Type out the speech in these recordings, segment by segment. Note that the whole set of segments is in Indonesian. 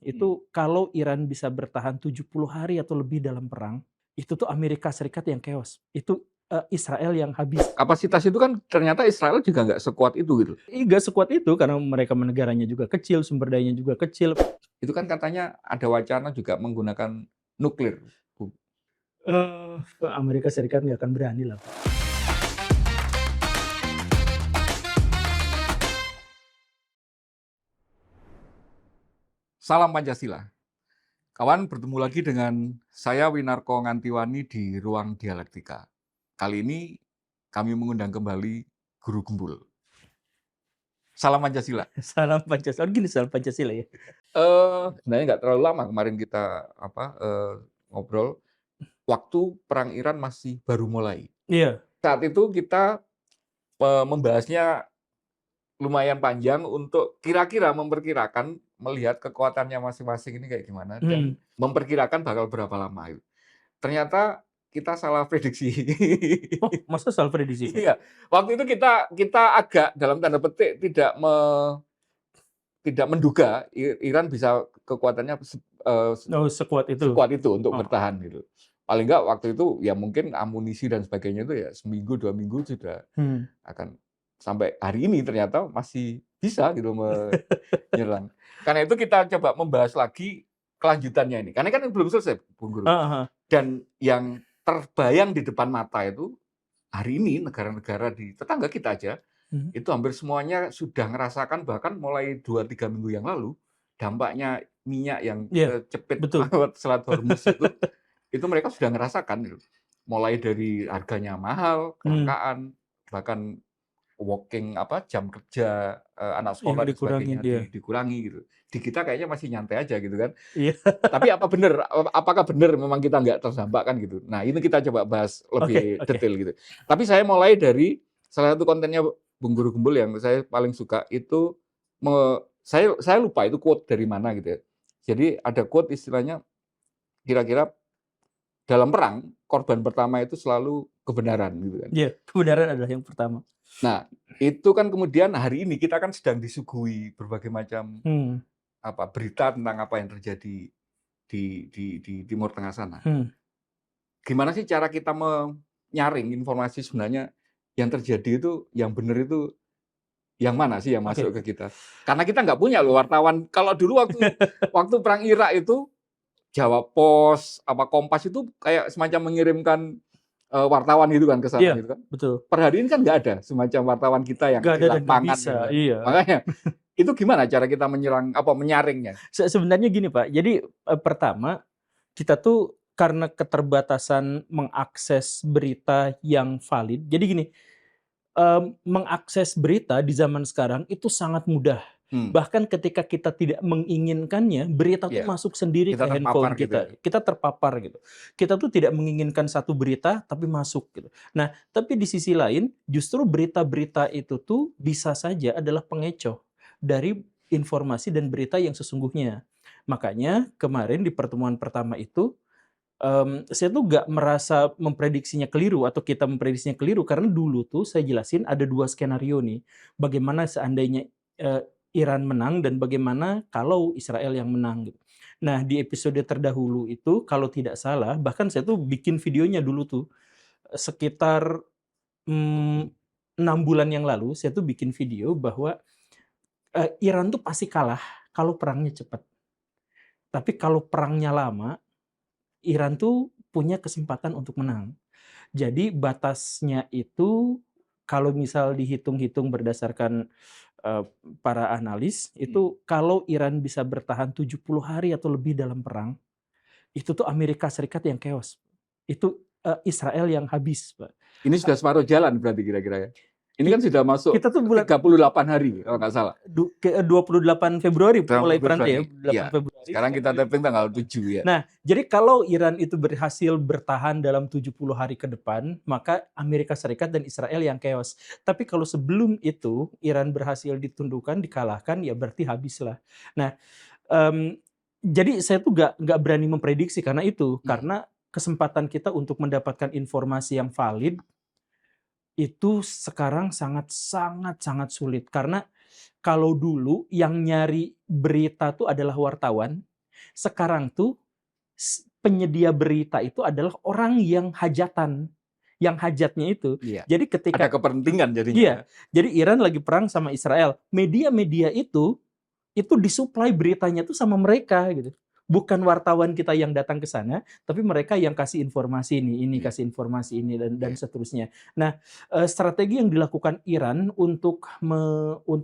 Itu kalau Iran bisa bertahan 70 hari atau lebih dalam perang, itu tuh Amerika Serikat yang chaos. Itu Israel yang habis. Kapasitas itu kan ternyata Israel juga nggak sekuat itu gitu. Nggak sekuat itu karena mereka negaranya juga kecil, sumber dayanya juga kecil. Itu kan katanya ada wacana juga menggunakan nuklir. Amerika Serikat nggak akan berani lah. Salam Pancasila. Kawan, bertemu lagi dengan saya Winarko Ngantiwani di Ruang Dialektika. Kali ini kami mengundang kembali Guru Gembul. Salam Pancasila. Salam Pancasila. Gini salam Pancasila ya. Sebenarnya nggak terlalu lama kemarin kita ngobrol. Waktu perang Iran masih baru mulai. Iya. Saat itu kita membahasnya lumayan panjang untuk kira-kira memperkirakan melihat kekuatannya masing-masing ini kayak gimana dan memperkirakan bakal berapa lama. Ternyata kita salah prediksi. Oh, masa salah prediksi? Iya, waktu itu kita agak dalam tanda petik tidak menduga Iran bisa kekuatannya sekuat itu. sekuat itu untuk bertahan gitu. Paling enggak waktu itu ya mungkin amunisi dan sebagainya itu ya seminggu 2 minggu sudah akan, sampai hari ini ternyata masih bisa gitu menyerang. Karena itu kita coba membahas lagi kelanjutannya ini. Karena kan belum selesai, Bung Guru. Dan yang terbayang di depan mata itu hari ini negara-negara di tetangga kita aja itu hampir semuanya sudah ngerasakan, bahkan mulai 2-3 minggu yang lalu dampaknya minyak yang cepet lewat Selat Hormuz itu mereka sudah ngerasakan gitu. Mulai dari harganya mahal, kelangkaan, bahkan jam kerja anak sekolah dan sebagainya dikurangi gitu. Di kita kayaknya masih nyantai aja gitu kan. Iya. Tapi apakah benar memang kita nggak terdampak kan gitu. Nah, ini kita coba bahas lebih detail gitu. Tapi saya mulai dari salah satu kontennya Bung Guru Gembul yang saya paling suka itu, saya lupa itu quote dari mana gitu ya. Jadi ada quote istilahnya, kira-kira dalam perang korban pertama itu selalu kebenaran gitu kan. Iya, kebenaran adalah yang pertama. Nah, itu kan kemudian hari ini kita kan sedang disuguhi berbagai macam berita tentang apa yang terjadi di Timur Tengah sana. Gimana sih cara kita menyaring informasi sebenarnya yang terjadi itu, yang benar itu yang mana sih yang masuk ke kita? Karena kita nggak punya loh wartawan. Kalau dulu waktu perang Irak itu Jawa Pos, Kompas itu kayak semacam mengirimkan wartawan itu kan ke sana gitu kan. Betul. Per hari ini kan nggak ada semacam wartawan kita yang di lapangan gitu kan. Iya. Makanya itu gimana cara kita menyaringnya? Sebenarnya gini Pak. Jadi pertama kita tuh karena keterbatasan mengakses berita yang valid. Jadi gini, mengakses berita di zaman sekarang itu sangat mudah. Bahkan ketika kita tidak menginginkannya, berita tuh masuk sendiri ke handphone kita. Kita terpapar gitu. Kita tuh tidak menginginkan satu berita, tapi masuk gitu. Nah, tapi di sisi lain, justru berita-berita itu tuh bisa saja adalah pengecoh dari informasi dan berita yang sesungguhnya. Makanya kemarin di pertemuan pertama itu, saya tuh nggak merasa memprediksinya keliru atau kita memprediksinya keliru, karena dulu tuh saya jelasin ada 2 skenario nih. Bagaimana seandainya Iran menang dan bagaimana kalau Israel yang menang gitu. Nah, di episode terdahulu itu kalau tidak salah, bahkan saya tuh bikin videonya dulu tuh sekitar 6 bulan yang lalu, saya tuh bikin video bahwa Iran tuh pasti kalah kalau perangnya cepat. Tapi kalau perangnya lama, Iran tuh punya kesempatan untuk menang. Jadi batasnya itu kalau misal dihitung-hitung berdasarkan para analis, itu kalau Iran bisa bertahan 70 hari atau lebih dalam perang, itu tuh Amerika Serikat yang chaos. Itu Israel yang habis, Pak. Ini sudah separuh jalan berarti kira-kira ya? Ini kan sudah masuk kita tuh bulan 38 hari kalau nggak salah. 28 Februari mulai perangnya ya. 8 Februari. Sekarang kita taping tanggal 7 ya. Nah, jadi kalau Iran itu berhasil bertahan dalam 70 hari ke depan, maka Amerika Serikat dan Israel yang chaos. Tapi kalau sebelum itu Iran berhasil ditundukkan, dikalahkan, ya berarti habislah. Nah, jadi saya tuh nggak berani memprediksi karena itu, karena kesempatan kita untuk mendapatkan informasi yang valid itu sekarang sangat sulit. Karena kalau dulu yang nyari berita tuh adalah wartawan, Sekarang tuh penyedia berita itu adalah orang yang hajatan, yang hajatnya itu. Iya. Jadi ketika ada kepentingan jadinya. Iya. Jadi Iran lagi perang sama Israel. Media-media itu disuplai beritanya tuh sama mereka gitu. Bukan wartawan kita yang datang ke sana, tapi mereka yang kasih informasi ini kasih informasi ini dan seterusnya. Nah, strategi yang dilakukan Iran untuk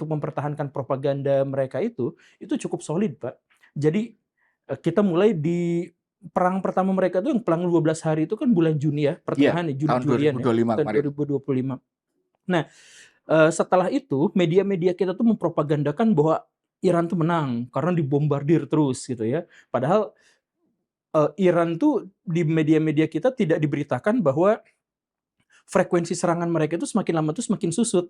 mempertahankan propaganda mereka itu cukup solid, Pak. Jadi kita mulai di perang pertama mereka tuh yang perang 12 hari itu kan bulan Juni ya, pertengahan ya, tahun Juni-Julian ya, 2025 tahun kemarin. 2025. Nah, setelah itu media-media kita tuh mempropagandakan bahwa Iran tuh menang karena dibombardir terus gitu ya. Padahal Iran tuh di media-media kita tidak diberitakan bahwa frekuensi serangan mereka itu semakin lama tuh semakin susut.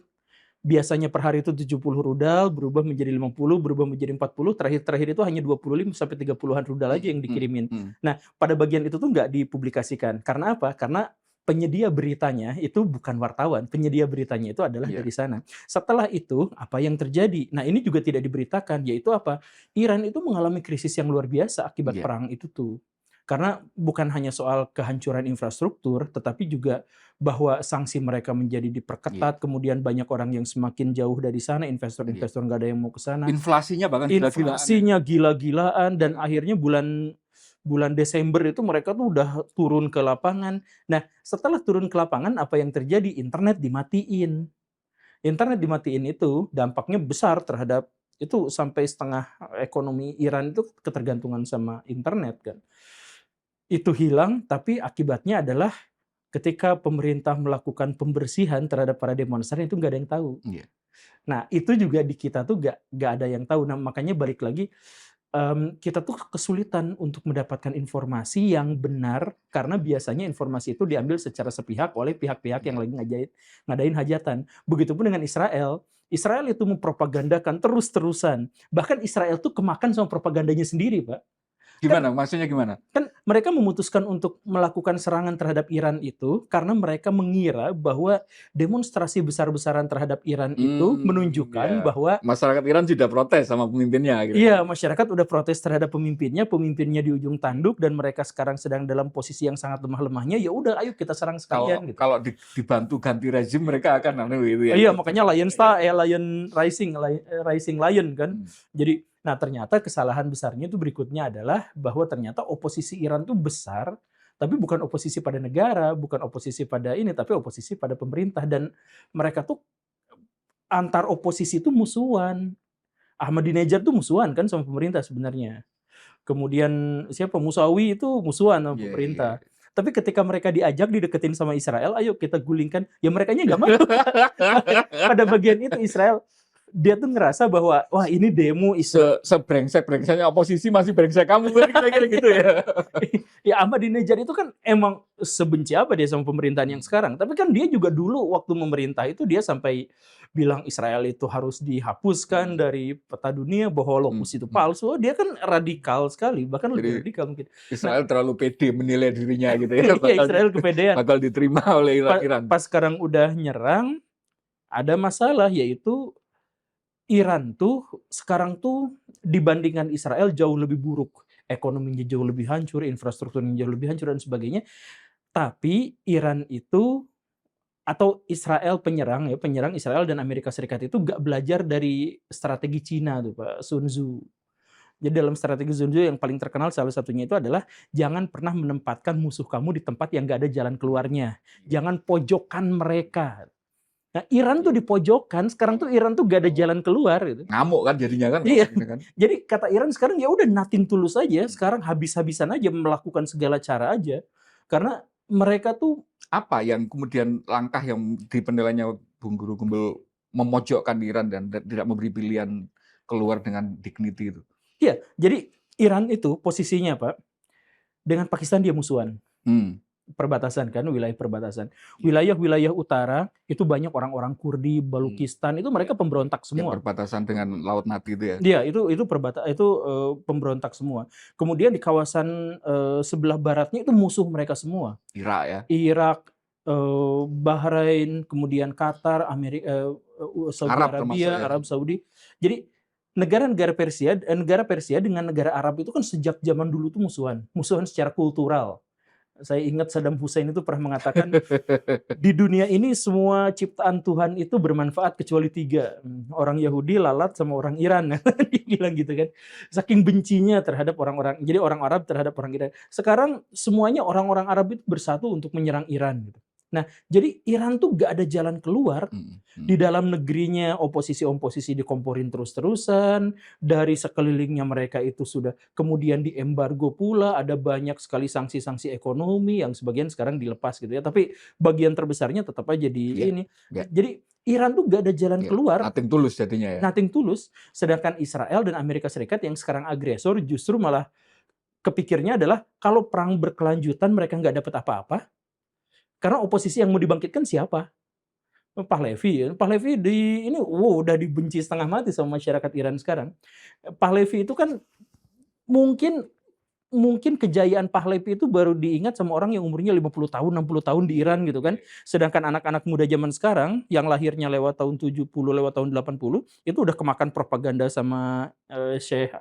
Biasanya per hari itu 70 rudal, berubah menjadi 50, berubah menjadi 40, terakhir itu hanya 25 sampai 30-an rudal aja yang dikirimin. Nah, pada bagian itu tuh nggak dipublikasikan. Karena apa? Karena penyedia beritanya itu bukan wartawan, penyedia beritanya itu adalah dari sana. Setelah itu, apa yang terjadi? Nah, ini juga tidak diberitakan, yaitu apa? Iran itu mengalami krisis yang luar biasa akibat perang itu tuh. Karena bukan hanya soal kehancuran infrastruktur, tetapi juga bahwa sanksi mereka menjadi diperketat, kemudian banyak orang yang semakin jauh dari sana, investor-investor nggak ada yang mau ke sana. Inflasinya bahkan gila-gilaan, dan akhirnya bulan Desember itu mereka tuh udah turun ke lapangan. Nah, setelah turun ke lapangan, apa yang terjadi? Internet dimatiin. Internet dimatiin itu dampaknya besar terhadap itu, sampai setengah ekonomi Iran itu ketergantungan sama internet kan. Itu hilang, tapi akibatnya adalah ketika pemerintah melakukan pembersihan terhadap para demonstran itu nggak ada yang tahu. Nah, itu juga di kita tuh nggak ada yang tahu. Nah, makanya balik lagi, kita tuh kesulitan untuk mendapatkan informasi yang benar karena biasanya informasi itu diambil secara sepihak oleh pihak-pihak yang lagi ngadain hajatan. Begitupun dengan Israel. Israel itu mempropagandakan terus-terusan. Bahkan Israel tuh kemakan sama propagandanya sendiri, Pak. Gimana? Maksudnya gimana? Kan mereka memutuskan untuk melakukan serangan terhadap Iran itu karena mereka mengira bahwa demonstrasi besar-besaran terhadap Iran itu menunjukkan bahwa masyarakat Iran sudah protes sama pemimpinnya. Gitu. Iya, masyarakat udah protes terhadap pemimpinnya di ujung tanduk dan mereka sekarang sedang dalam posisi yang sangat lemah-lemahnya. Ya udah, ayo kita serang sekalian. Kalau dibantu ganti rezim mereka akan itu ya. Iya, makanya Rising Lion kan. Jadi, nah ternyata kesalahan besarnya itu berikutnya adalah bahwa ternyata oposisi Iran tuh besar, tapi bukan oposisi pada negara, bukan oposisi pada ini, tapi oposisi pada pemerintah. Dan mereka tuh antar oposisi itu musuhan. Ahmadinejad tuh musuhan kan sama pemerintah sebenarnya. Kemudian siapa? Musawi itu musuhan sama pemerintah. Tapi ketika mereka diajak dideketin sama Israel, ayo kita gulingkan, ya merekanya nggak mau. Pada bagian itu Israel, dia tuh ngerasa bahwa wah ini demo sebrengsek-brengseknya oposisi masih brengsek kamu, kira-kira gitu ya. Ya Ahmadinejad itu kan emang sebenci apa dia sama pemerintahan yang sekarang. Tapi kan dia juga dulu waktu memerintah itu dia sampai bilang Israel itu harus dihapuskan dari peta dunia, bahwa Holocaust itu palsu. Dia kan radikal sekali, bahkan lebih radikal mungkin. Israel terlalu pede menilai dirinya gitu ya. Iya, Israel kepedean. Bakal diterima oleh Iran. Pas sekarang udah nyerang, ada masalah, yaitu Iran tuh sekarang tuh dibandingkan Israel jauh lebih buruk. Ekonominya jauh lebih hancur, infrastrukturnya jauh lebih hancur dan sebagainya. Tapi Iran itu atau Israel penyerang Israel dan Amerika Serikat itu nggak belajar dari strategi Cina tuh Pak, Sun Tzu. Jadi dalam strategi Sun Tzu yang paling terkenal salah satunya itu adalah jangan pernah menempatkan musuh kamu di tempat yang nggak ada jalan keluarnya. Jangan pojokkan mereka. Nah, Iran tuh di pojokan, sekarang tuh Iran tuh gak ada jalan keluar gitu. Ngamuk kan jadinya kan. Iya. Kan? Jadi kata Iran sekarang ya udah nothing tulus aja, sekarang habis-habisan aja, melakukan segala cara aja. Karena mereka tuh apa yang kemudian langkah yang di penilaiannya Bung Guru Gumbel memojokkan Iran dan tidak memberi pilihan keluar dengan dignity itu. Iya, jadi Iran itu posisinya Pak, dengan Pakistan dia musuhan. Perbatasan kan, wilayah perbatasan. Wilayah-wilayah utara itu banyak orang-orang Kurdi, Balukistan, itu mereka pemberontak semua. Yang perbatasan dengan Laut Mati itu ya. Iya, itu pemberontak semua. Kemudian di kawasan sebelah baratnya itu musuh mereka semua. Irak ya. Irak, Bahrain, kemudian Qatar, Saudi Arabia, Arab Saudi. Jadi negara Persia dengan negara Arab itu kan sejak zaman dulu tuh musuhan secara kultural. Saya ingat Saddam Hussein itu pernah mengatakan, di dunia ini semua ciptaan Tuhan itu bermanfaat kecuali 3. Orang Yahudi, lalat, sama orang Iran. Dia bilang gitu kan. Saking bencinya terhadap orang-orang, jadi orang Arab terhadap orang Iran. Sekarang semuanya orang-orang Arab itu bersatu untuk menyerang Iran. Gitu. Nah, jadi Iran tuh gak ada jalan keluar. Di dalam negerinya oposisi-oposisi dikomporin terus-terusan, dari sekelilingnya mereka itu sudah kemudian diembargo pula, ada banyak sekali sanksi-sanksi ekonomi yang sebagian sekarang dilepas gitu ya, tapi bagian terbesarnya tetap aja di ini. Jadi Iran tuh gak ada jalan keluar. Nothing tulus jadinya ya. Nothing tulus. Sedangkan Israel dan Amerika Serikat yang sekarang agresor justru malah kepikirnya adalah kalau perang berkelanjutan mereka nggak dapat apa-apa. Karena oposisi yang mau dibangkitkan siapa? Pahlavi. Pahlavi ini udah dibenci setengah mati sama masyarakat Iran sekarang. Pahlavi itu kan mungkin kejayaan Pahlavi itu baru diingat sama orang yang umurnya 50 tahun, 60 tahun di Iran gitu kan. Sedangkan anak-anak muda zaman sekarang yang lahirnya lewat tahun 70, lewat tahun 80 itu udah kemakan propaganda sama Syekh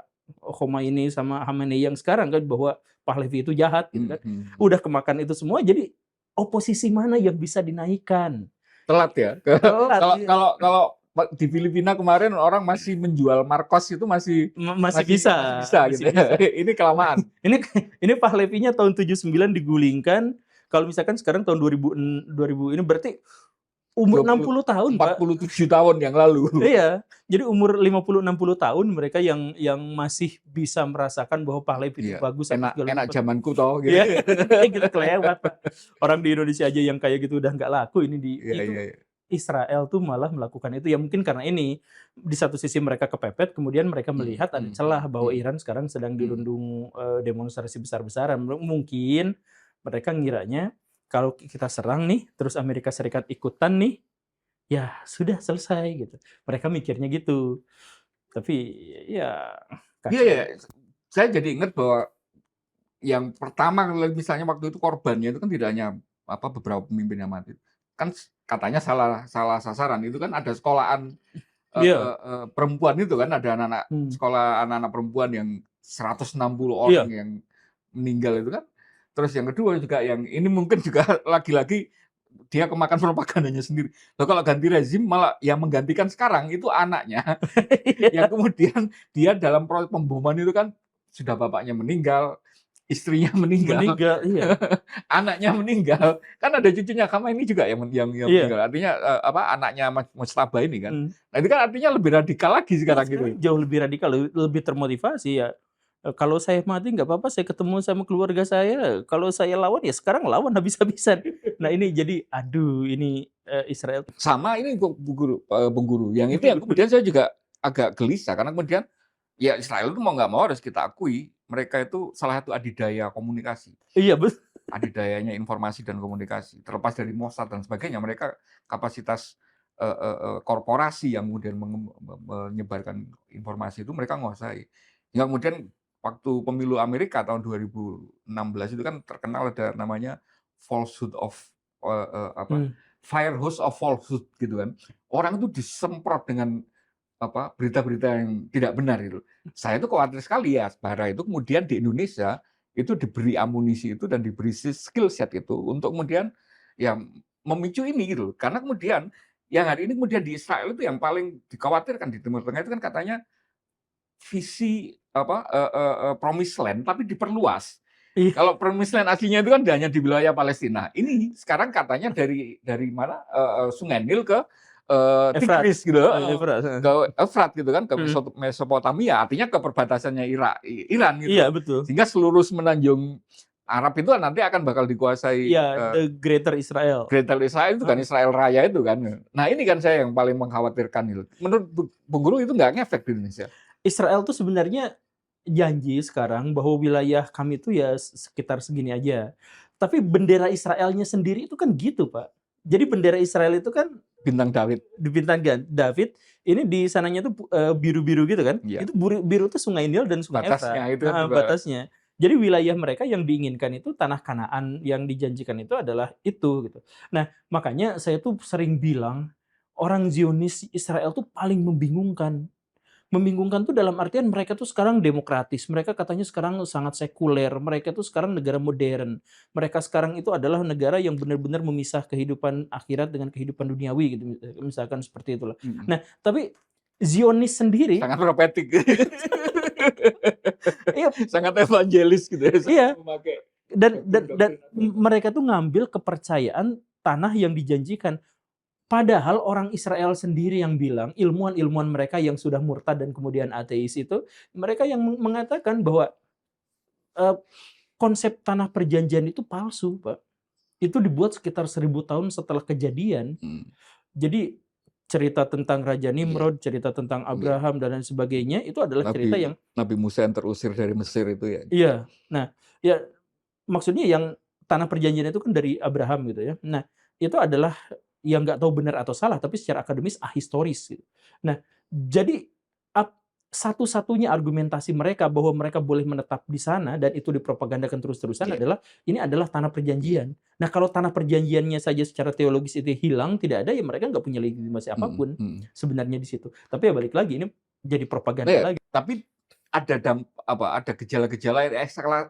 Khomeini sama Khamenei yang sekarang kan, bahwa Pahlavi itu jahat gitu kan. Udah kemakan itu semua, jadi oposisi mana yang bisa dinaikkan? Telat ya. Telat. Kalau di Filipina kemarin orang masih menjual Marcos itu masih bisa gitu. Ini kelamaan. Ini Pahlavinya tahun 79 digulingkan. Kalau misalkan sekarang tahun 2000 ini berarti umur 60 tahun, 47 tahun yang lalu. Iya. Jadi umur 50-60 tahun mereka yang masih bisa merasakan bahwa Pahlavi itu bagus. Enak zamanku toh gitu. Iya. Kita kelewat. Orang di Indonesia aja yang kayak gitu udah nggak laku, ini Israel tuh malah melakukan itu ya, mungkin karena ini di satu sisi mereka kepepet, kemudian mereka melihat ada celah bahwa Iran sekarang sedang dirundung demonstrasi besar-besaran. Mungkin mereka ngiranya kalau kita serang nih, terus Amerika Serikat ikutan nih, ya sudah selesai gitu. Mereka mikirnya gitu. Tapi ya. Iya. Saya jadi ingat bahwa yang pertama misalnya waktu itu korbannya itu kan tidak hanya beberapa pemimpin yang mati. Kan katanya salah sasaran. Itu kan ada sekolahan perempuan itu kan, ada anak-anak sekolah anak-anak perempuan yang 160 orang yang meninggal itu kan. Terus yang kedua juga yang ini mungkin juga lagi-lagi dia kemakan propagandanya sendiri. Loh, kalau ganti rezim malah yang menggantikan sekarang itu anaknya. Yang kemudian dia dalam proses pemboman itu kan sudah bapaknya meninggal, istrinya meninggal, iya. Anaknya meninggal. Kan ada cucunya Khamenei juga yang meninggal. Artinya anaknya Mujtaba ini kan. Nah, itu kan artinya lebih radikal lagi sekarang gitu. Jauh lebih radikal, lebih termotivasi ya. Kalau saya mati nggak apa-apa, saya ketemu sama keluarga saya. Kalau saya lawan ya sekarang lawan habis-habisan. Nah ini jadi ini Israel. Sama ini Bung Guru. Yang itu yang kemudian saya juga agak gelisah karena kemudian ya Israel itu mau nggak mau harus kita akui mereka itu salah satu adidaya komunikasi. Iya betul. Adidayanya informasi dan komunikasi. Terlepas dari Mossad dan sebagainya, mereka kapasitas korporasi yang kemudian menyebarkan informasi itu mereka menguasai. Hingga kemudian waktu pemilu Amerika tahun 2016 itu kan terkenal ada namanya falsehood of fire hose of falsehood gitu kan. Orang itu disemprot dengan berita-berita yang tidak benar itu. Saya itu khawatir sekali ya, bara itu kemudian di Indonesia itu diberi amunisi itu dan diberi skill set itu untuk kemudian ya memicu ini gitu. Karena kemudian yang hari ini kemudian di Israel itu yang paling dikhawatirkan di Timur Tengah itu kan katanya visi promised land tapi diperluas. Kalau promised land aslinya itu kan hanya di wilayah Palestina. Ini sekarang katanya dari mana Sungai Nil ke Tigris gitu, ke Efrat gitu kan, ke Mesopotamia, artinya ke perbatasannya Iran gitu. Iya betul. Sehingga seluruh semenanjung Arab itu nanti akan bakal dikuasai. The Greater Israel. Greater Israel itu kan Israel Raya itu kan. Nah ini kan saya yang paling mengkhawatirkan itu. Menurut Bung Guru itu nggak ngefek di Indonesia? Israel tuh sebenarnya janji sekarang bahwa wilayah kami itu ya sekitar segini aja. Tapi bendera Israelnya sendiri itu kan gitu Pak. Jadi bendera Israel itu kan bintang David. Di bintang David, ini di sananya tuh biru-biru gitu kan. Ya. Itu biru tuh Sungai Nil dan Sungai Efrat. Batasnya. Jadi wilayah mereka yang diinginkan itu tanah Kanaan, yang dijanjikan itu adalah itu gitu. Nah, makanya saya tuh sering bilang orang Zionis Israel tuh paling membingungkan. Membingungkan tuh dalam artian mereka tuh sekarang demokratis, mereka katanya sekarang sangat sekuler, mereka tuh sekarang negara modern. Mereka sekarang itu adalah negara yang benar-benar memisah kehidupan akhirat dengan kehidupan duniawi gitu, misalkan seperti itulah. Nah, tapi Zionis sendiri sangat profetik. iya, sangat evangelis gitu ya. Iya. Memakai dan mereka tuh ngambil kepercayaan tanah yang dijanjikan. Padahal orang Israel sendiri yang bilang, ilmuwan-ilmuwan mereka yang sudah murtad dan kemudian ateis itu, mereka yang mengatakan bahwa konsep tanah perjanjian itu palsu, Pak. Itu dibuat sekitar 1000 tahun setelah kejadian. Jadi cerita tentang Raja Nimrod, cerita tentang Abraham dan lain sebagainya, itu adalah cerita yang Nabi Musa yang terusir dari Mesir itu ya. Iya. Nah, ya maksudnya yang tanah perjanjian itu kan dari Abraham gitu ya. Nah, itu adalah yang nggak tahu benar atau salah, tapi secara akademis ahistoris gitu. Nah, jadi satu-satunya argumentasi mereka bahwa mereka boleh menetap di sana dan itu dipropagandakan terus-terusan adalah ini adalah tanah perjanjian. Nah, kalau tanah perjanjiannya saja secara teologis itu hilang, tidak ada, ya mereka nggak punya legitimasi apapun sebenarnya di situ. Tapi ya balik lagi, ini jadi propaganda lagi. Tapi ada gejala-gejala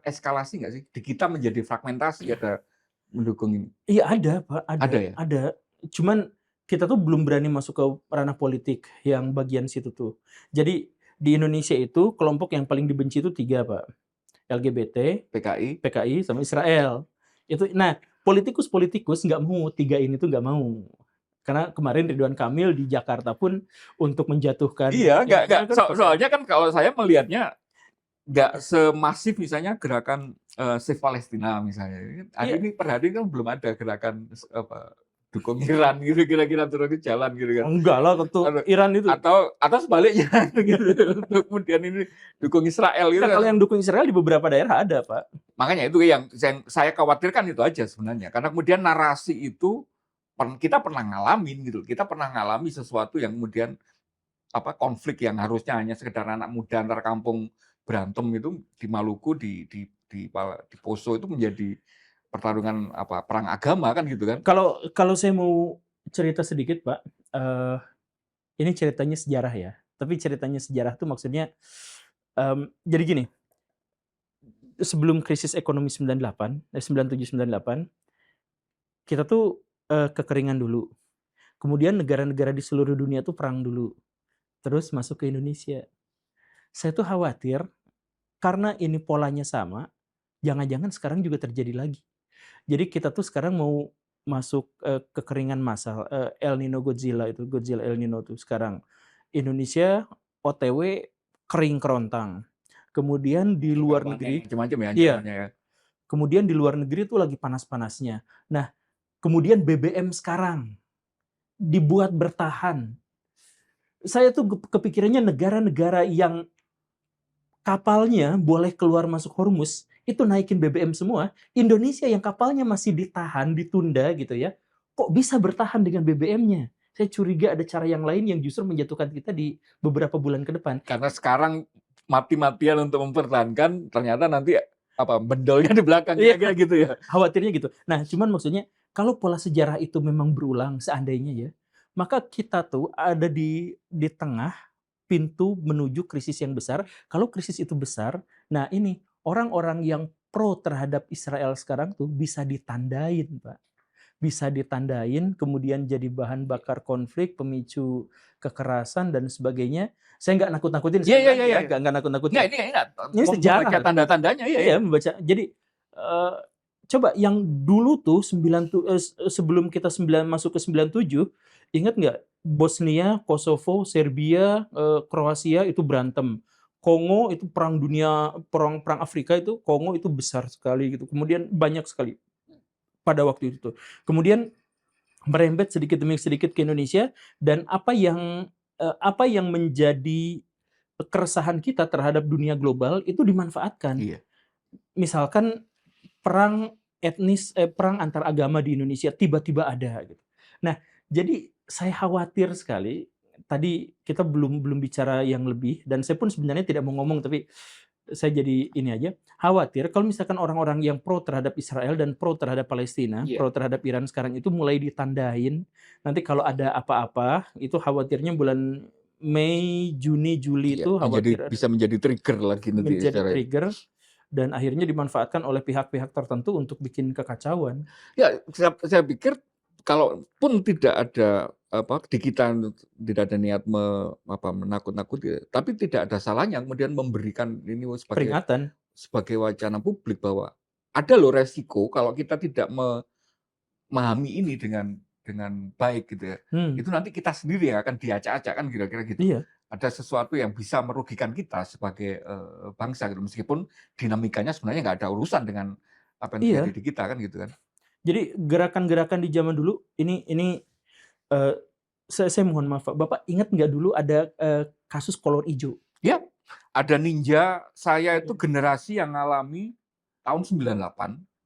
eskalasi nggak sih? Di kita menjadi fragmentasi, ada mendukung ini? Iya ada, Pak. Ada ya? Ada. Cuman kita tuh belum berani masuk ke ranah politik yang bagian situ tuh. Jadi di Indonesia itu kelompok yang paling dibenci itu 3, Pak. LGBT, PKI, sama Israel. Itu, nah, politikus nggak mau, 3 ini tuh nggak mau. Karena kemarin Ridwan Kamil di Jakarta pun untuk menjatuhkan. Iya, nggak. Soalnya kan kalau saya melihatnya nggak semasif misalnya gerakan Save Palestina misalnya. Hari ini per hari kan belum ada gerakan dukung Iran gitu, kira-kira turun ke jalan gitu kan. Enggak lah, Iran itu. Atau sebaliknya gitu. Kemudian ini dukung Israel gitu. Nah, kalau yang dukung Israel di beberapa daerah ada, Pak. Makanya itu yang saya khawatirkan itu aja sebenarnya. Karena kemudian narasi itu kita pernah ngalamin gitu. Kita pernah ngalami sesuatu yang kemudian konflik yang harusnya hanya sekedar anak muda antar kampung berantem itu di Maluku, di Poso itu menjadi pertarungan perang agama kan gitu kan. Kalau saya mau cerita sedikit, Pak, ini ceritanya sejarah ya. Tapi ceritanya sejarah tuh maksudnya jadi gini. Sebelum krisis ekonomi 97-98, kita tuh kekeringan dulu. Kemudian negara-negara di seluruh dunia tuh perang dulu. Terus masuk ke Indonesia. Saya tuh khawatir karena ini polanya sama, jangan-jangan sekarang juga terjadi lagi. Jadi kita tuh sekarang mau masuk kekeringan massal, El Nino Godzilla El Nino tuh sekarang. Indonesia OTW kering kerontang. Kemudian di luar negeri macam-macam ya. Iya. Kemudian di luar negeri itu lagi panas-panasnya. Nah, kemudian BBM sekarang dibuat bertahan. Saya tuh kepikirannya negara-negara yang kapalnya boleh keluar masuk Hormuz, itu naikin BBM semua. Indonesia yang kapalnya masih ditahan, ditunda gitu ya, kok bisa bertahan dengan BBM-nya? Saya curiga ada cara yang lain yang justru menjatuhkan kita di beberapa bulan ke depan. Karena sekarang mati-matian untuk mempertahankan, ternyata nanti bendelnya di belakang, kayak gitu ya. Khawatirnya gitu. Nah, cuman maksudnya kalau pola sejarah itu memang berulang seandainya ya, maka kita tuh ada di tengah pintu menuju krisis yang besar. Kalau krisis itu besar, nah ini orang-orang yang pro terhadap Israel sekarang tuh bisa ditandain, Pak. Bisa ditandain, kemudian jadi bahan bakar konflik, pemicu kekerasan dan sebagainya. Saya nggak nakut-nakutin. Iya. Nggak nakut-nakutin. Ini sejarah. Membaca tanda-tandanya. Iya, membaca. Jadi coba yang dulu tuh sebelum kita masuk ke 97, ingat nggak? Bosnia, Kosovo, Serbia, Kroasia itu berantem. Kongo itu perang dunia, perang Afrika itu, Kongo itu besar sekali gitu. Kemudian banyak sekali pada waktu itu. Kemudian merembet sedikit demi sedikit ke Indonesia, dan apa yang menjadi keresahan kita terhadap dunia global itu dimanfaatkan. Iya. Misalkan perang etnis, perang antar agama di Indonesia tiba-tiba ada gitu. Nah, jadi saya khawatir sekali. Tadi kita belum bicara yang lebih, dan saya pun sebenarnya tidak mau ngomong, tapi saya jadi ini aja. Khawatir kalau misalkan orang-orang yang pro terhadap Israel dan pro terhadap Palestina, pro terhadap Iran sekarang itu mulai ditandain. Nanti kalau ada apa-apa, itu khawatirnya bulan Mei, Juni, Juli itu khawatir bisa menjadi trigger lagi nanti. Menjadi trigger dan akhirnya dimanfaatkan oleh pihak-pihak tertentu untuk bikin kekacauan. Ya, saya pikir kalaupun tidak ada di kita tidak ada niat menakut-nakuti, tapi tidak ada salahnya kemudian memberikan ini Peringatan. sebagai wacana publik bahwa ada loh resiko kalau kita tidak memahami ini dengan baik gitu ya. Itu nanti kita sendiri yang akan diacak-acak kan kira-kira gitu. Iya. Ada sesuatu yang bisa merugikan kita sebagai bangsa gitu. Meskipun dinamikanya sebenarnya nggak ada urusan dengan apa yang terjadi di kita kan gitu kan. Jadi gerakan-gerakan di zaman dulu ini saya mohon maaf, Bapak ingat nggak dulu ada kasus kolor hijau? Ya, ada ninja. Saya itu generasi yang ngalami tahun 98.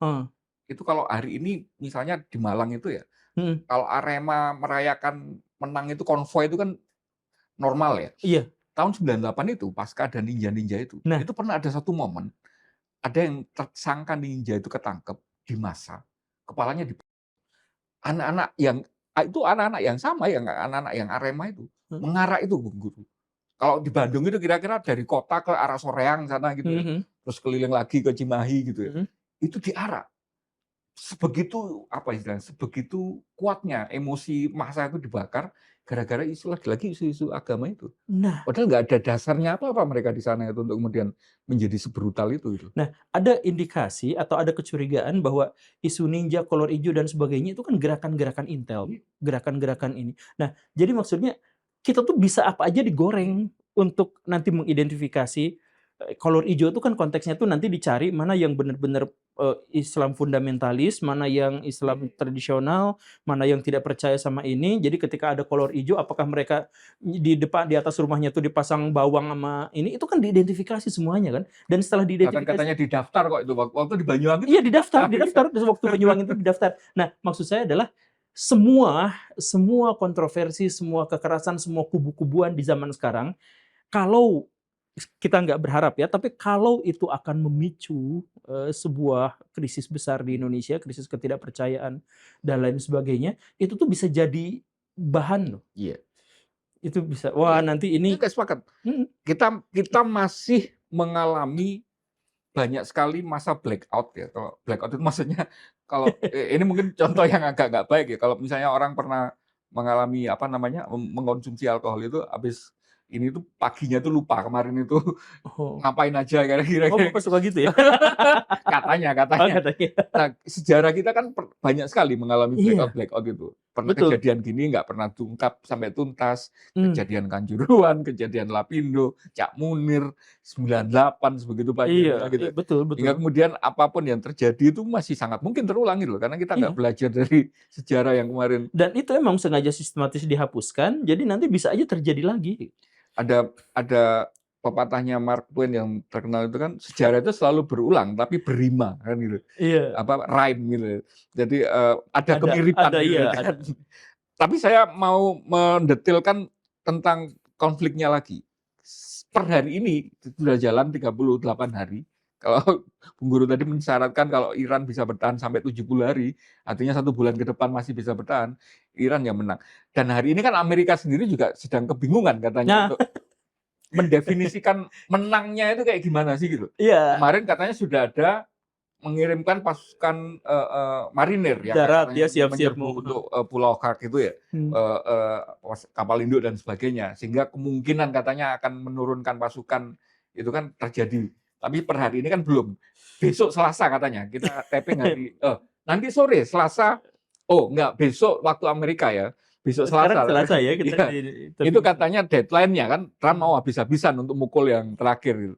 Itu kalau hari ini misalnya di Malang itu ya, kalau Arema merayakan menang itu konvoy itu kan normal ya. Iya. Tahun 98 itu pasca ada ninja-ninja itu. Nah, itu pernah ada satu momen ada yang tersangka ninja itu ketangkep di massa, kepalanya di anak-anak yang sama yang anak-anak yang Arema itu mengarak itu Bung Guru. Kalau di Bandung itu kira-kira dari kota ke arah Soreang sana gitu ya. Terus keliling lagi ke Cimahi gitu ya. Itu diarak. Sebegitu sebegitu kuatnya emosi massa itu dibakar gara-gara isu agama itu. Nah, padahal nggak ada dasarnya apa-apa mereka di sana itu untuk kemudian menjadi sebrutal itu. Nah, ada indikasi atau ada kecurigaan bahwa isu ninja, kolor hijau dan sebagainya itu kan gerakan-gerakan intel, gerakan-gerakan ini. Nah, jadi maksudnya kita tuh bisa apa aja digoreng untuk nanti mengidentifikasi. Kolor hijau itu kan konteksnya tuh nanti dicari mana yang benar-benar Islam fundamentalis, mana yang Islam tradisional, mana yang tidak percaya sama ini. Jadi ketika ada kolor hijau, apakah mereka di atas rumahnya tuh dipasang bawang sama ini? Itu kan diidentifikasi semuanya kan. Dan setelah diidentifikasi, katanya didaftar kok itu waktu di Banyuwangi. Iya didaftar waktu Banyuwangi itu didaftar. Nah, maksud saya adalah semua kontroversi, semua kekerasan, semua kubu-kubuan di zaman sekarang, kalau kita nggak berharap ya, tapi kalau itu akan memicu sebuah krisis besar di Indonesia, krisis ketidakpercayaan dan lain sebagainya, itu tuh bisa jadi bahan loh. Iya. Itu bisa. Wah, nanti ini nggak sepakat. Kita masih mengalami banyak sekali masa blackout ya. Kalau blackout itu maksudnya kalau ini mungkin contoh yang agak nggak baik ya. Kalau misalnya orang pernah mengalami mengkonsumsi alkohol itu habis ini tuh paginya tuh lupa kemarin itu ngapain aja kira-kira. Bapak suka gitu ya? katanya. Nah, sejarah kita kan banyak sekali mengalami blackout itu. Pernah kejadian gini nggak pernah diungkap sampai tuntas. Kejadian Kanjuruhan, kejadian Lapindo, Cak Munir, 98 sebegitu banyak gitu. Betul. Hingga kemudian apapun yang terjadi itu masih sangat mungkin terulang gitu loh, karena kita nggak belajar dari sejarah yang kemarin. Dan itu emang sengaja sistematis dihapuskan, jadi nanti bisa aja terjadi lagi. Ada pepatahnya Mark Twain yang terkenal itu kan, sejarah itu selalu berulang tapi berima kan gitu. Iya. Rhyme gitu. Jadi ada kemiripan gitu. Kan. Tapi saya mau mendetilkan tentang konfliknya lagi. Per hari ini sudah jalan 38 hari. Kalau Bung Guru tadi mensyaratkan kalau Iran bisa bertahan sampai 70 hari, artinya 1 bulan ke depan masih bisa bertahan, Iran yang menang. Dan hari ini kan Amerika sendiri juga sedang kebingungan katanya untuk mendefinisikan menangnya itu kayak gimana sih gitu. Kemarin katanya sudah ada mengirimkan pasukan marinir ya, darat ya, siap-siap untuk Pulau Kark itu ya, kapal induk dan sebagainya, sehingga kemungkinan katanya akan menurunkan pasukan itu kan terjadi. Tapi per hari ini kan belum. Besok Selasa katanya kita taping nanti sore Selasa. Oh enggak, besok waktu Amerika ya. Besok Selasa ya kita itu katanya deadline-nya kan Trump mau habis-habisan untuk mukul yang terakhir gitu.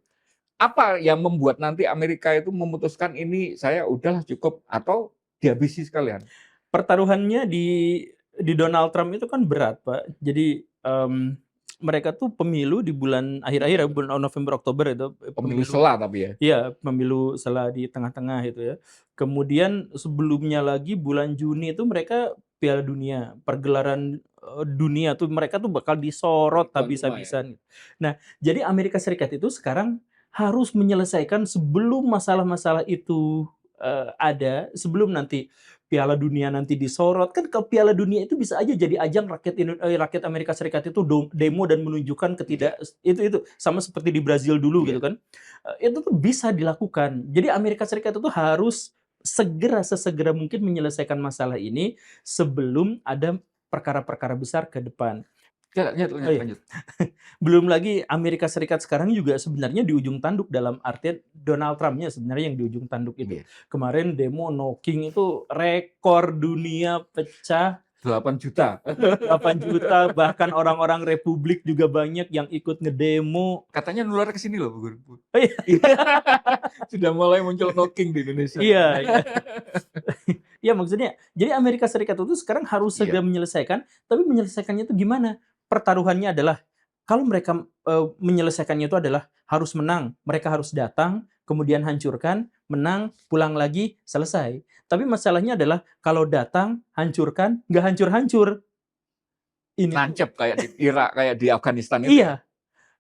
Apa yang membuat nanti Amerika itu memutuskan ini saya udahlah cukup atau dihabisi sekalian? Pertaruhannya di Donald Trump itu kan berat, Pak. Jadi mereka tuh pemilu di bulan akhir-akhir bulan November Oktober itu pemilu sela tapi ya. Iya, pemilu sela di tengah-tengah itu ya. Kemudian sebelumnya lagi bulan Juni itu mereka Piala Dunia, pergelaran dunia tuh mereka tuh bakal disorot habis-habisan. Nah, jadi Amerika Serikat itu sekarang harus menyelesaikan sebelum masalah-masalah itu ada, sebelum nanti Piala Dunia nanti disorot, kan kalau Piala Dunia itu bisa aja jadi ajang rakyat Amerika Serikat itu demo dan menunjukkan itu sama seperti di Brazil dulu gitu kan. Itu tuh bisa dilakukan. Jadi Amerika Serikat itu harus sesegera mungkin menyelesaikan masalah ini sebelum ada perkara-perkara besar ke depan. Lanjut. Belum lagi Amerika Serikat sekarang juga sebenarnya di ujung tanduk, dalam artian Donald Trump-nya sebenarnya yang di ujung tanduk itu. Kemarin demo knocking itu rekor dunia pecah. 8 juta. 8 juta, bahkan orang-orang Republik juga banyak yang ikut ngedemo. Katanya nular ke sini loh, Bu Guru. Oh, iya. Sudah mulai muncul knocking di Indonesia. Iya. Ya maksudnya, jadi Amerika Serikat itu sekarang harus segera menyelesaikan, tapi menyelesaikannya itu gimana? Pertaruhannya adalah, kalau mereka menyelesaikannya itu adalah harus menang, mereka harus datang, kemudian hancurkan, menang, pulang lagi, selesai. Tapi masalahnya adalah kalau datang, hancurkan, nggak hancur-hancur. Ini nancep kayak di Irak, kayak di Afghanistan itu. Iya.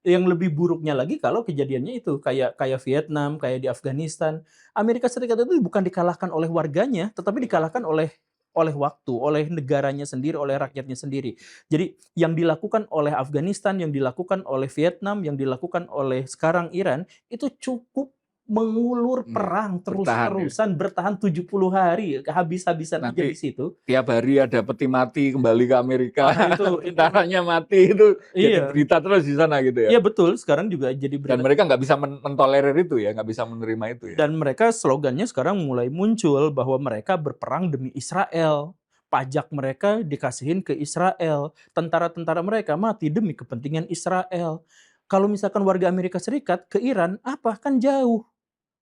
Yang lebih buruknya lagi kalau kejadiannya itu kayak Vietnam, kayak di Afghanistan. Amerika Serikat itu bukan dikalahkan oleh warganya, tetapi dikalahkan oleh waktu, oleh negaranya sendiri, oleh rakyatnya sendiri. Jadi yang dilakukan oleh Afghanistan, yang dilakukan oleh Vietnam, yang dilakukan oleh sekarang Iran, itu cukup mengulur perang terus-terusan, bertahan 70 hari, habis-habisan aja di situ. Tiap hari ada peti mati kembali ke Amerika, itu tentaranya mati, itu jadi berita terus di sana gitu ya. Iya betul, sekarang juga jadi berita. Dan mereka nggak bisa mentolerir itu ya, nggak bisa menerima itu ya. Dan mereka slogannya sekarang mulai muncul bahwa mereka berperang demi Israel. Pajak mereka dikasihin ke Israel. Tentara-tentara mereka mati demi kepentingan Israel. Kalau misalkan warga Amerika Serikat ke Iran, apa? Kan jauh.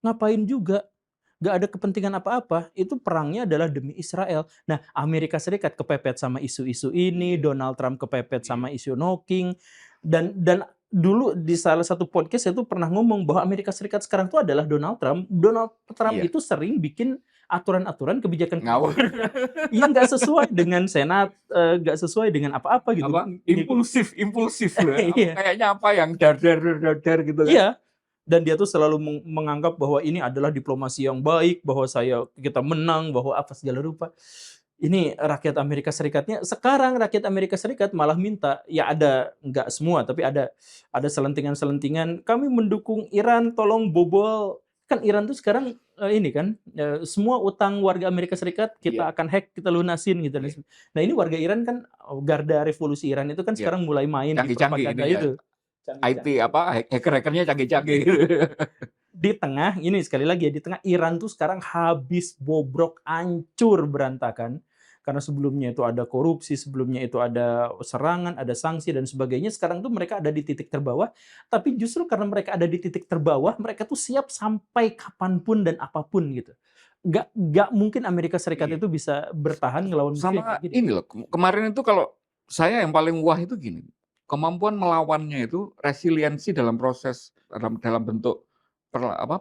Ngapain juga? Gak ada kepentingan apa-apa. Itu perangnya adalah demi Israel. Nah, Amerika Serikat kepepet sama isu-isu ini, Donald Trump kepepet sama isu knocking, dan dulu di salah satu podcast itu pernah ngomong bahwa Amerika Serikat sekarang itu adalah Donald Trump. Donald Trump itu sering bikin aturan-aturan kebijakan yang nggak sesuai dengan Senat, nggak sesuai dengan apa-apa gitu. Impulsif loh. Kayaknya apa yang dar gitu kan. Iya. Dan dia tuh selalu menganggap bahwa ini adalah diplomasi yang baik, bahwa kita menang, bahwa apa segala rupa. Ini rakyat Amerika Serikatnya, sekarang rakyat Amerika Serikat malah minta, ya ada, nggak semua, tapi ada selentingan-selentingan, kami mendukung Iran, tolong bobol. Kan Iran tuh sekarang ini kan, semua utang warga Amerika Serikat kita akan hack, kita lunasin gitu. Nah ini warga Iran kan, garda revolusi Iran itu kan sekarang mulai main di propaganda itu. IT hacker-hackernya canggih-canggih. Di tengah ini sekali lagi ya, di tengah Iran tuh sekarang habis bobrok, hancur berantakan, karena sebelumnya itu ada korupsi, sebelumnya itu ada serangan, ada sanksi dan sebagainya. Sekarang tuh mereka ada di titik terbawah, tapi justru karena mereka ada di titik terbawah, mereka tuh siap sampai kapanpun dan apapun gitu. Gak mungkin Amerika Serikat itu bisa bertahan ngelawan sama ini loh. Kemarin itu kalau saya yang paling wah itu gini, kemampuan melawannya itu resiliensi dalam proses dalam bentuk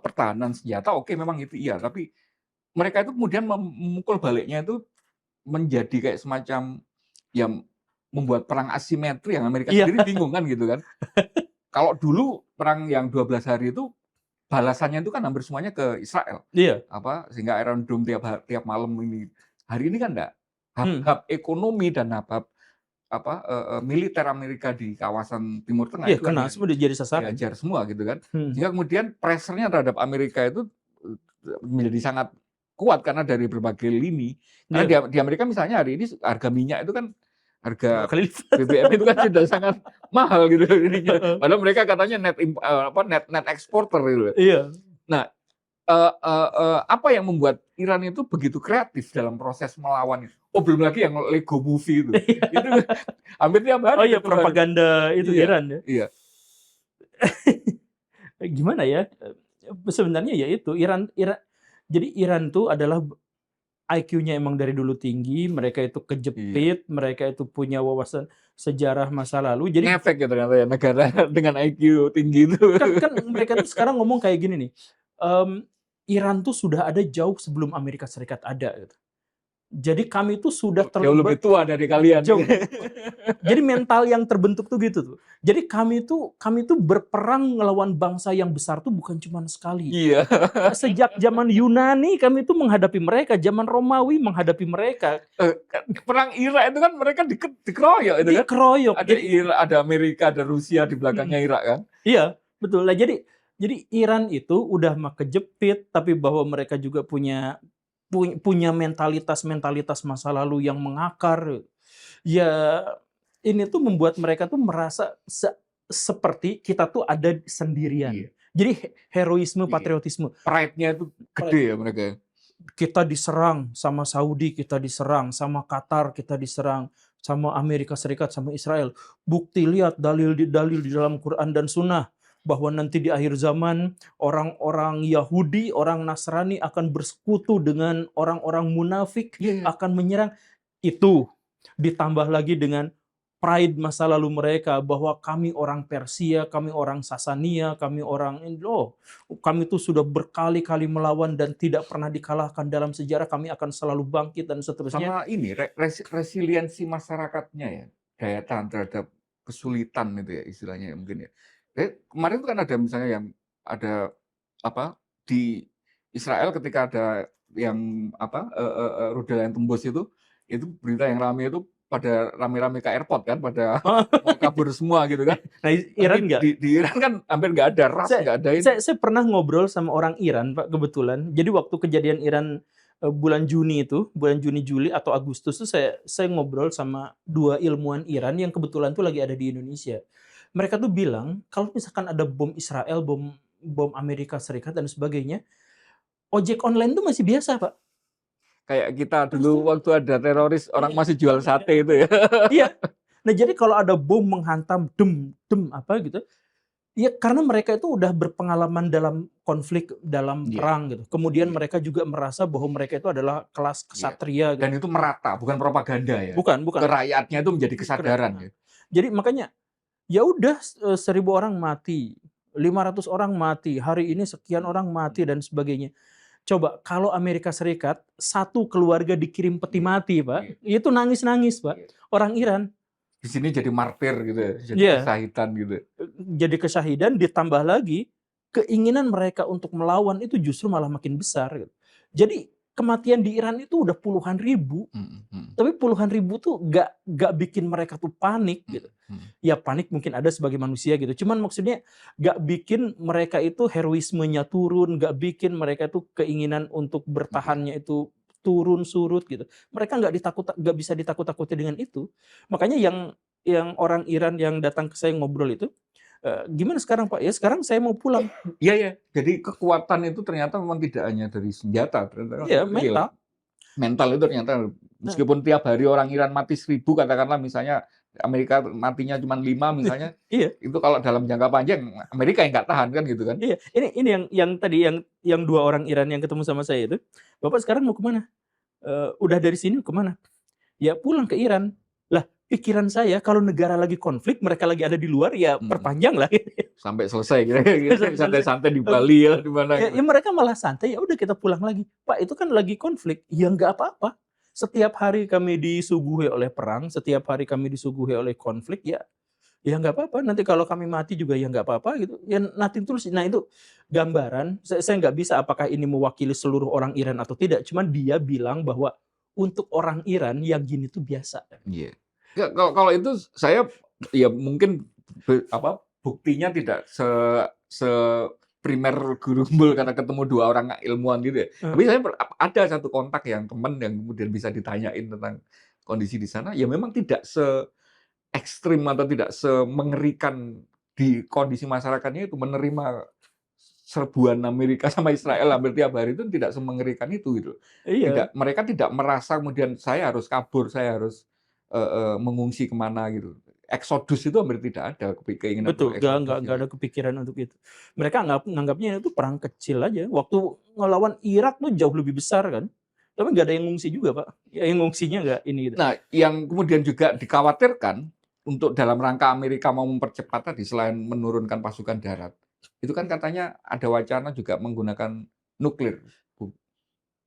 pertahanan senjata, oke memang itu iya, tapi mereka itu kemudian memukul baliknya itu menjadi kayak semacam yang membuat perang asimetri yang Amerika sendiri bingung kan gitu kan. Kalau dulu perang yang 12 hari itu balasannya itu kan hampir semuanya ke Israel. Iya. Sehingga Iron Dome tiap malam ini. Hari ini kan enggak. Hub ekonomi dan hub militer Amerika di kawasan Timur Tengah itu kena semua jadi sasaran. Diajar semua gitu kan. Sehingga kemudian pressure-nya terhadap Amerika itu menjadi sangat kuat karena dari berbagai lini. Karena di Amerika misalnya hari ini harga minyak itu kan, harga BBM itu kan sudah sangat mahal gitu ininya. Padahal mereka katanya net exporter gitu. Iya. Nah, apa yang membuat Iran itu begitu kreatif dalam proses melawan itu? Oh, belum lagi yang Lego Movie itu. Itu hampir tiap hari. Oh iya, propaganda itu Iran ya. Iya. Gimana ya? Sebenarnya ya itu Iran. Jadi Iran tuh adalah IQ-nya emang dari dulu tinggi, mereka itu kejepit, mereka itu punya wawasan sejarah masa lalu. Jadi ngefek ya ternyata ya negara dengan IQ tinggi itu. Kan mereka tuh sekarang ngomong kayak gini nih. Iran tuh sudah ada jauh sebelum Amerika Serikat ada gitu. Jadi kami itu sudah jauh lebih tua dari kalian. Jauh. Jadi mental yang terbentuk tuh gitu tuh. Jadi kami tuh berperang ngelawan bangsa yang besar tuh bukan cuma sekali. Iya. Sejak zaman Yunani kami tuh menghadapi mereka, zaman Romawi menghadapi mereka. Perang Irak itu kan mereka dikeroyok itu kan. Dikeroyok. Ada Irak, ada Amerika, ada Rusia di belakangnya Irak kan. Iya, betul. Nah, jadi Iran itu udah mah kejepit, tapi bahwa mereka juga punya mentalitas masa lalu yang mengakar. Ya, ini tuh membuat mereka tuh merasa seperti kita tuh ada sendirian. Iya. Jadi heroisme, patriotisme. Pride-nya itu gede ya mereka. Kita diserang sama Saudi, kita diserang sama Qatar, kita diserang sama Amerika Serikat, sama Israel. Bukti, lihat dalil di dalam Quran dan Sunnah bahwa nanti di akhir zaman orang-orang Yahudi, orang Nasrani akan bersekutu dengan orang-orang munafik, akan menyerang. Itu ditambah lagi dengan pride masa lalu mereka bahwa kami orang Persia, kami orang Sasania, kami orang Indo, kami itu sudah berkali-kali melawan dan tidak pernah dikalahkan dalam sejarah, kami akan selalu bangkit dan seterusnya. Sama ini resiliensi masyarakatnya ya, daya tahan terhadap kesulitan itu ya istilahnya mungkin ya. Kemarin itu kan ada misalnya yang ada apa di Israel ketika ada yang rudal yang tembus itu berita yang ramai itu pada rame-rame ke airport kan, pada mau kabur semua gitu kan. Nah, Iran nggak? Di Iran kan hampir nggak ada ras, nggak ada ini. Saya pernah ngobrol sama orang Iran, Pak, kebetulan. Jadi waktu kejadian Iran bulan Juni itu, bulan Juni, Juli, atau Agustus itu saya ngobrol sama 2 ilmuwan Iran yang kebetulan tuh lagi ada di Indonesia. Mereka tuh bilang, kalau misalkan ada bom Israel, bom Amerika Serikat, dan sebagainya, ojek online tuh masih biasa, Pak. Kayak kita dulu waktu ada teroris orang masih jual sate itu ya. Iya. Nah, jadi kalau ada bom menghantam apa gitu, ya karena mereka itu udah berpengalaman dalam konflik, dalam perang gitu. Kemudian mereka juga merasa bahwa mereka itu adalah kelas ksatria gitu. Dan itu merata, bukan propaganda ya. Bukan. Ke rakyatnya itu menjadi kesadaran ya. Jadi makanya ya udah 1.000 orang mati, 500 orang mati, hari ini sekian orang mati dan sebagainya. Coba kalau Amerika Serikat, satu keluarga dikirim peti mati, Pak, itu nangis-nangis, Pak. Orang Iran. Di sini jadi martir gitu ya, jadi kesyahidan gitu. Jadi kesyahidan, ditambah lagi keinginan mereka untuk melawan itu justru malah makin besar. Gitu. Jadi kematian di Iran itu udah puluhan ribu, tapi puluhan ribu tuh gak bikin mereka tuh panik gitu. Ya panik mungkin ada sebagai manusia gitu, cuman maksudnya gak bikin mereka itu heroismenya turun, gak bikin mereka tuh keinginan untuk bertahannya itu turun surut gitu. Mereka gak bisa ditakut-takuti dengan itu. Makanya yang orang Iran yang datang ke saya ngobrol itu, gimana sekarang Pak? Ya sekarang saya mau pulang. Iya. Jadi kekuatan itu ternyata memang tidak hanya dari senjata. Iya, mental. Mental itu ternyata, meskipun tiap hari orang Iran mati 1.000, katakanlah misalnya Amerika matinya cuma 5 misalnya, itu kalau dalam jangka panjang Amerika yang nggak tahan kan gitu kan? Iya, ini yang tadi yang 2 orang Iran yang ketemu sama saya itu, Bapak sekarang mau kemana? Udah dari sini kemana? Ya pulang ke Iran. Lah, pikiran saya kalau negara lagi konflik, mereka lagi ada di luar, ya perpanjang lah. Sampai selesai kira-kira santai-santai di Bali ya di mana. Ya mereka malah santai, ya udah kita pulang lagi. Pak, itu kan lagi konflik. Ya nggak apa-apa. Setiap hari kami disuguhi oleh perang, setiap hari kami disuguhi oleh konflik, ya nggak apa-apa. Nanti kalau kami mati juga ya nggak apa-apa gitu. Ya nothing tulus. Nah itu gambaran. Saya nggak bisa apakah ini mewakili seluruh orang Iran atau tidak. Cuman dia bilang bahwa untuk orang Iran yang gini tuh biasa. Iya. Kalau itu saya ya mungkin buktinya tidak se primer Gurumbul karena ketemu 2 orang ilmuwan gitu ya. Tapi saya ada satu kontak yang teman yang kemudian bisa ditanyain tentang kondisi di sana, ya memang tidak se ekstrim atau tidak semengerikan di kondisi masyarakatnya itu menerima serbuan Amerika sama Israel hampir tiap hari itu tidak semengerikan itu gitu. Iya. Mereka tidak merasa kemudian saya harus kabur, saya harus mengungsi kemana gitu. Eksodus itu hampir tidak ada keinginan. Betul, nggak ada kepikiran untuk itu. Mereka nganggapnya itu perang kecil aja. Waktu ngelawan Irak tuh jauh lebih besar kan. Tapi nggak ada yang ngungsi juga, Pak. Ya, yang ngungsinya nggak ini gitu. Nah, yang kemudian juga dikhawatirkan untuk dalam rangka Amerika mau mempercepat tadi selain menurunkan pasukan darat, itu kan katanya ada wacana juga menggunakan nuklir.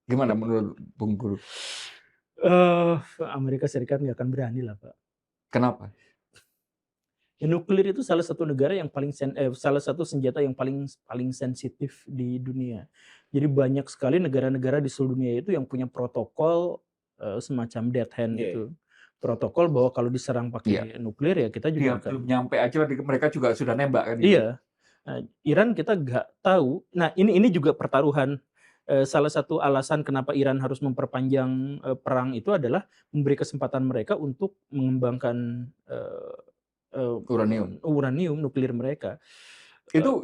Gimana menurut Bung Guru? Amerika Serikat nggak akan berani lah, Pak. Kenapa? Ya, nuklir itu salah satu negara yang salah satu senjata yang paling sensitif di dunia. Jadi banyak sekali negara-negara di seluruh dunia itu yang punya protokol, semacam dead hand Iya. itu. Protokol bahwa kalau diserang Iya. pakai nuklir ya kita Dia juga akan. belum nyampe aja mereka juga sudah nembak kan gitu. Iya. Iran kita nggak tahu. Nah, ini juga pertaruhan. Salah satu alasan kenapa Iran harus memperpanjang perang itu adalah memberi kesempatan mereka untuk mengembangkan uranium nuklir mereka. Itu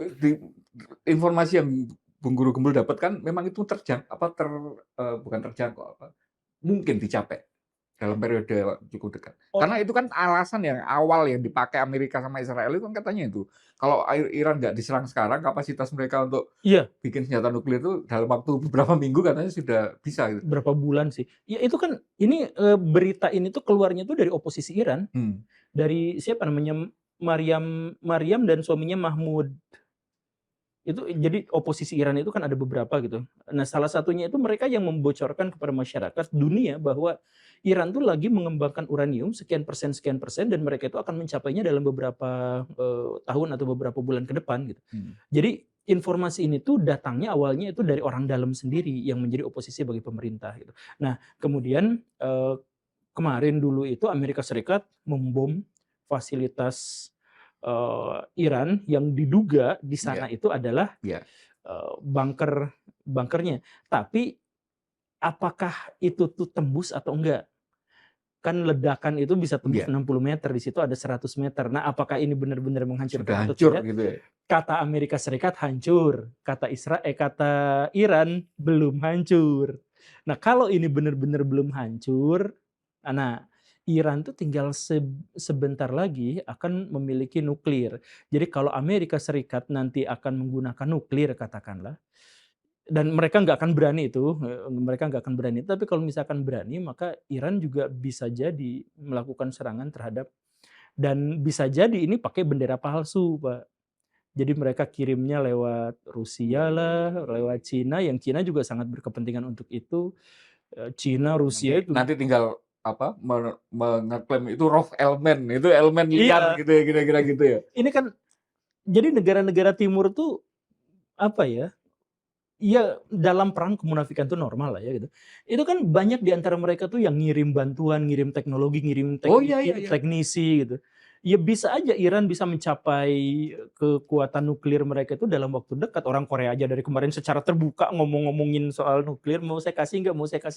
informasi yang Bung Guru Gembul dapat kan memang itu bukan terjangkau mungkin dicapai dalam periode cukup dekat. Karena itu kan alasan yang awal yang dipakai Amerika sama Israel itu kan katanya itu. Kalau Iran nggak diserang sekarang, kapasitas mereka untuk bikin senjata nuklir itu dalam waktu beberapa minggu katanya sudah bisa. Gitu. Berapa bulan sih? Ya itu kan ini berita ini tuh keluarnya tuh dari oposisi Iran. Dari siapa namanya? Maryam dan suaminya Mahmud. Itu jadi oposisi Iran itu kan ada beberapa gitu. Nah, salah satunya itu mereka yang membocorkan kepada masyarakat dunia bahwa Iran tuh lagi mengembangkan uranium sekian persen dan mereka itu akan mencapainya dalam beberapa tahun atau beberapa bulan ke depan gitu. Jadi informasi ini tuh datangnya awalnya itu dari orang dalam sendiri yang menjadi oposisi bagi pemerintah gitu. Nah, kemudian kemarin dulu itu Amerika Serikat membom fasilitas Iran yang diduga di sana itu adalah bunkernya. Tapi apakah itu tuh tembus atau enggak? Kan ledakan itu bisa tembus 60 meter, di situ ada 100 meter. Nah, apakah ini benar-benar menghancurkan atau tidak? Gitu ya? Kata Amerika Serikat hancur, kata Iran belum hancur. Nah, kalau ini benar-benar belum hancur, nah Iran tuh tinggal sebentar lagi akan memiliki nuklir. Jadi kalau Amerika Serikat nanti akan menggunakan nuklir katakanlah, dan mereka nggak akan berani itu, tapi kalau misalkan berani maka Iran juga bisa jadi melakukan serangan terhadap, dan bisa jadi ini pakai bendera palsu, Pak. Jadi mereka kirimnya lewat Rusia lah, lewat Cina, yang Cina juga sangat berkepentingan untuk itu. Cina, Rusia itu. Nanti tinggal mengeklaim itu rough element, itu elemen liar gitu ya, kira-kira gitu ya. Ini kan jadi negara-negara timur tuh apa ya? Ya dalam perang kemunafikan itu normal lah ya gitu. Itu kan banyak di antara mereka tuh yang ngirim bantuan, ngirim teknologi, ngirim teknisi gitu. Ya bisa aja Iran bisa mencapai kekuatan nuklir mereka itu dalam waktu dekat. Orang Korea aja dari kemarin secara terbuka ngomongin soal nuklir, mau saya kasih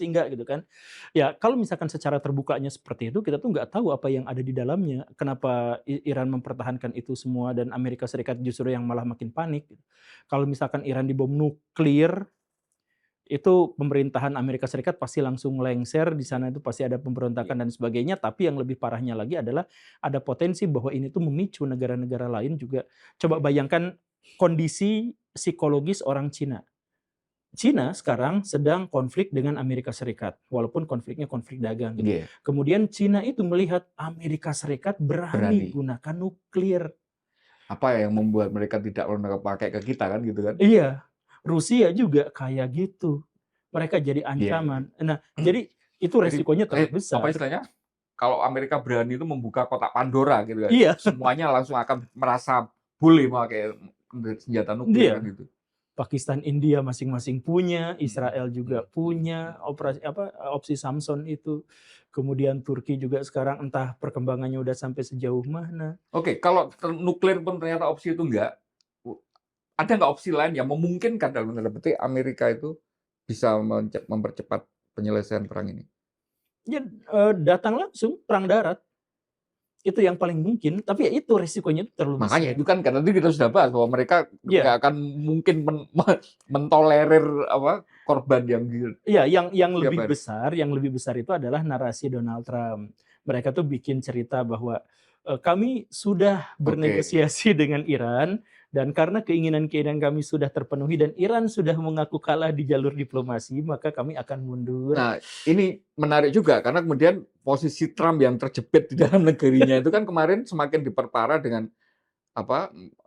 enggak gitu kan. Ya kalau misalkan secara terbukanya seperti itu, kita tuh nggak tahu apa yang ada di dalamnya. Kenapa Iran mempertahankan itu semua dan Amerika Serikat justru yang malah makin panik. Kalau misalkan Iran dibom nuklir, itu pemerintahan Amerika Serikat pasti langsung lengser, di sana itu pasti ada pemberontakan dan sebagainya, tapi yang lebih parahnya lagi adalah ada potensi bahwa ini tuh memicu negara-negara lain juga. Coba bayangkan kondisi psikologis orang Cina. Cina sekarang sedang konflik dengan Amerika Serikat, walaupun konfliknya konflik dagang gitu. Kemudian Cina itu melihat Amerika Serikat berani gunakan nuklir. Apa yang membuat mereka tidak pakai ke kita kan gitu kan? Iya. Rusia juga kayak gitu. Mereka jadi ancaman. Nah, jadi itu resikonya terlalu besar. Apa istilahnya? Kalau Amerika berani itu membuka kotak Pandora gitu kan. Semuanya langsung akan merasa boleh pakai senjata nuklir kan gitu. Pakistan, India masing-masing punya, Israel juga punya opsi Samson itu. Kemudian Turki juga sekarang entah perkembangannya udah sampai sejauh mana. Oke, kalau nuklir pun ternyata opsi itu enggak, ada nggak opsi lain yang memungkinkan dalam tanda petik Amerika itu bisa mempercepat penyelesaian perang ini? Ya datang langsung perang darat. Itu yang paling mungkin, tapi ya itu resikonya terlalu besar. Makanya itu kan tadi kita sudah bahas bahwa mereka nggak akan mungkin mentolerir korban yang yang lebih besar itu adalah narasi Donald Trump. Mereka tuh bikin cerita bahwa kami sudah bernegosiasi dengan Iran, dan karena keinginan-keinginan kami sudah terpenuhi dan Iran sudah mengaku kalah di jalur diplomasi, maka kami akan mundur. Nah, ini menarik juga karena kemudian posisi Trump yang terjepit di dalam negerinya itu kan kemarin semakin diperparah dengan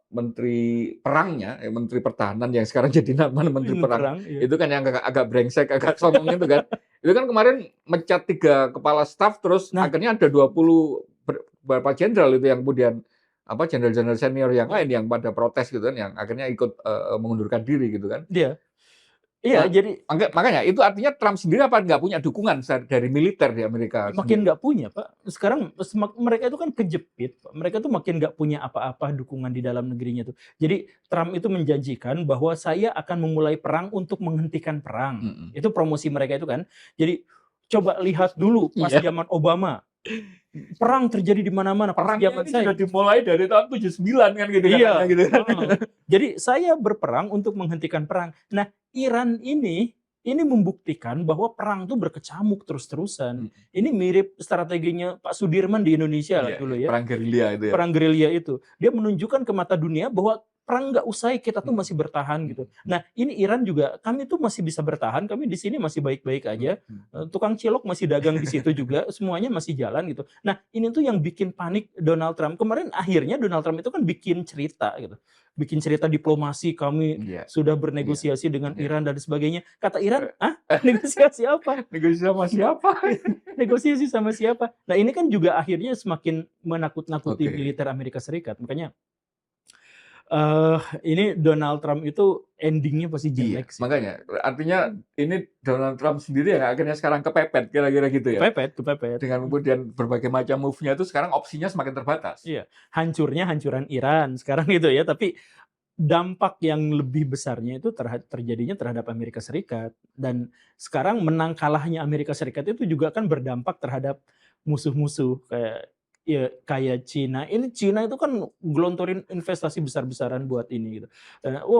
menteri perangnya, menteri pertahanan yang sekarang jadi nama menteri perang, itu kan yang agak brengsek, agak sombong itu kan. Itu kan kemarin mencat 3 kepala staf, terus akhirnya ada 20 beberapa jenderal itu yang kemudian jenderal-jenderal senior yang lain yang pada protes gitu kan, yang akhirnya ikut mengundurkan diri gitu kan. Iya. Iya, jadi makanya itu artinya Trump sendiri apa nggak punya dukungan dari militer di Amerika makin sendiri? nggak punya, Pak. Sekarang mereka itu kan kejepit, Pak. Mereka tuh makin nggak punya apa-apa dukungan di dalam negerinya tuh. Jadi Trump itu menjanjikan bahwa saya akan memulai perang untuk menghentikan perang. Itu promosi mereka itu kan. Jadi coba lihat dulu pas zaman Obama. Perang terjadi di mana-mana. Perangnya ini sudah dimulai dari tahun 79 kan gitu kan. Gitu. Jadi saya berperang untuk menghentikan perang. Nah, Iran ini membuktikan bahwa perang itu berkecamuk terus-terusan. Ini mirip strateginya Pak Sudirman di Indonesia lah dulu ya. Perang gerilya itu ya. Perang gerilya itu. Dia menunjukkan ke mata dunia bahwa perang nggak usai, kita tuh masih bertahan gitu. Nah, ini Iran juga, kami tuh masih bisa bertahan, kami di sini masih baik-baik aja. Tukang cilok masih dagang di situ juga, semuanya masih jalan gitu. Nah, ini tuh yang bikin panik Donald Trump. Kemarin akhirnya Donald Trump itu kan bikin cerita gitu. Bikin cerita diplomasi, kami sudah bernegosiasi dengan Iran dan sebagainya. Kata Iran, negosiasi apa? Negosiasi sama siapa? Negosiasi sama siapa? Nah, ini kan juga akhirnya semakin menakut-nakuti militer Amerika Serikat. Makanya ini Donald Trump itu endingnya pasti jelek sih. Makanya artinya ini Donald Trump sendiri ya akhirnya sekarang kepepet kira-kira gitu ya. Kepepet. Dengan kemudian berbagai macam move-nya itu sekarang opsinya semakin terbatas. Iya, hancuran Iran sekarang gitu ya. Tapi dampak yang lebih besarnya itu terjadinya terhadap Amerika Serikat. Dan sekarang menang kalahnya Amerika Serikat itu juga kan berdampak terhadap musuh-musuh kayak Cina. Ini Cina itu kan gelontorin investasi besar-besaran buat ini gitu.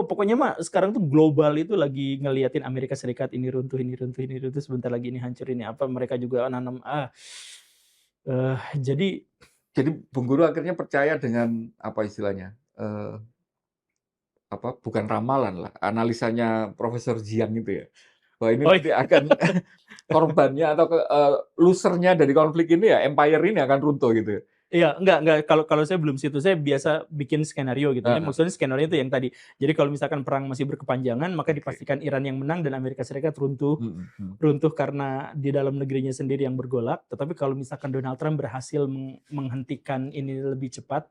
Pokoknya mah sekarang tuh global itu lagi ngeliatin Amerika Serikat ini runtuh sebentar lagi ini hancur ini apa, mereka juga nanam jadi Bung Guru akhirnya percaya dengan apa istilahnya? Bukan ramalan lah, analisanya Profesor Jiang itu ya. Bahwa ini nanti akan korbannya atau losernya dari konflik ini ya empire ini akan runtuh gitu. Iya, enggak. Kalau saya belum situ, saya biasa bikin skenario gitu ya. Maksudnya skenario itu yang tadi. Jadi kalau misalkan perang masih berkepanjangan, maka dipastikan Iran yang menang dan Amerika Serikat runtuh. Runtuh karena di dalam negerinya sendiri yang bergolak. Tetapi kalau misalkan Donald Trump berhasil menghentikan ini lebih cepat,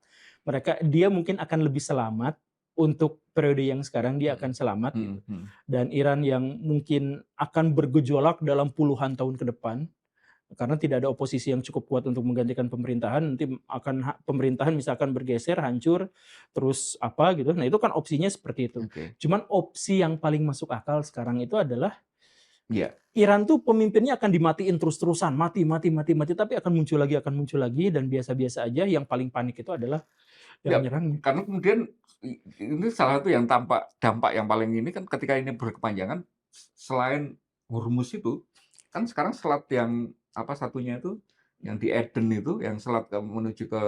dia mungkin akan lebih selamat. Untuk periode yang sekarang dia akan selamat gitu. Dan Iran yang mungkin akan bergejolak dalam puluhan tahun ke depan. Karena tidak ada oposisi yang cukup kuat untuk menggantikan pemerintahan, nanti akan pemerintahan misalkan bergeser, hancur, terus apa gitu. Nah, itu kan opsinya seperti itu. Cuman opsi yang paling masuk akal sekarang itu adalah Iran tuh pemimpinnya akan dimatiin terus-terusan, mati, tapi akan muncul lagi, dan biasa-biasa aja. Yang paling panik itu adalah yang menyerangnya. Karena kemudian ini salah satu yang dampak yang paling ini kan ketika ini berkepanjangan, selain Hormuz itu, kan sekarang selat yang satunya itu yang di Eden itu, yang selat menuju ke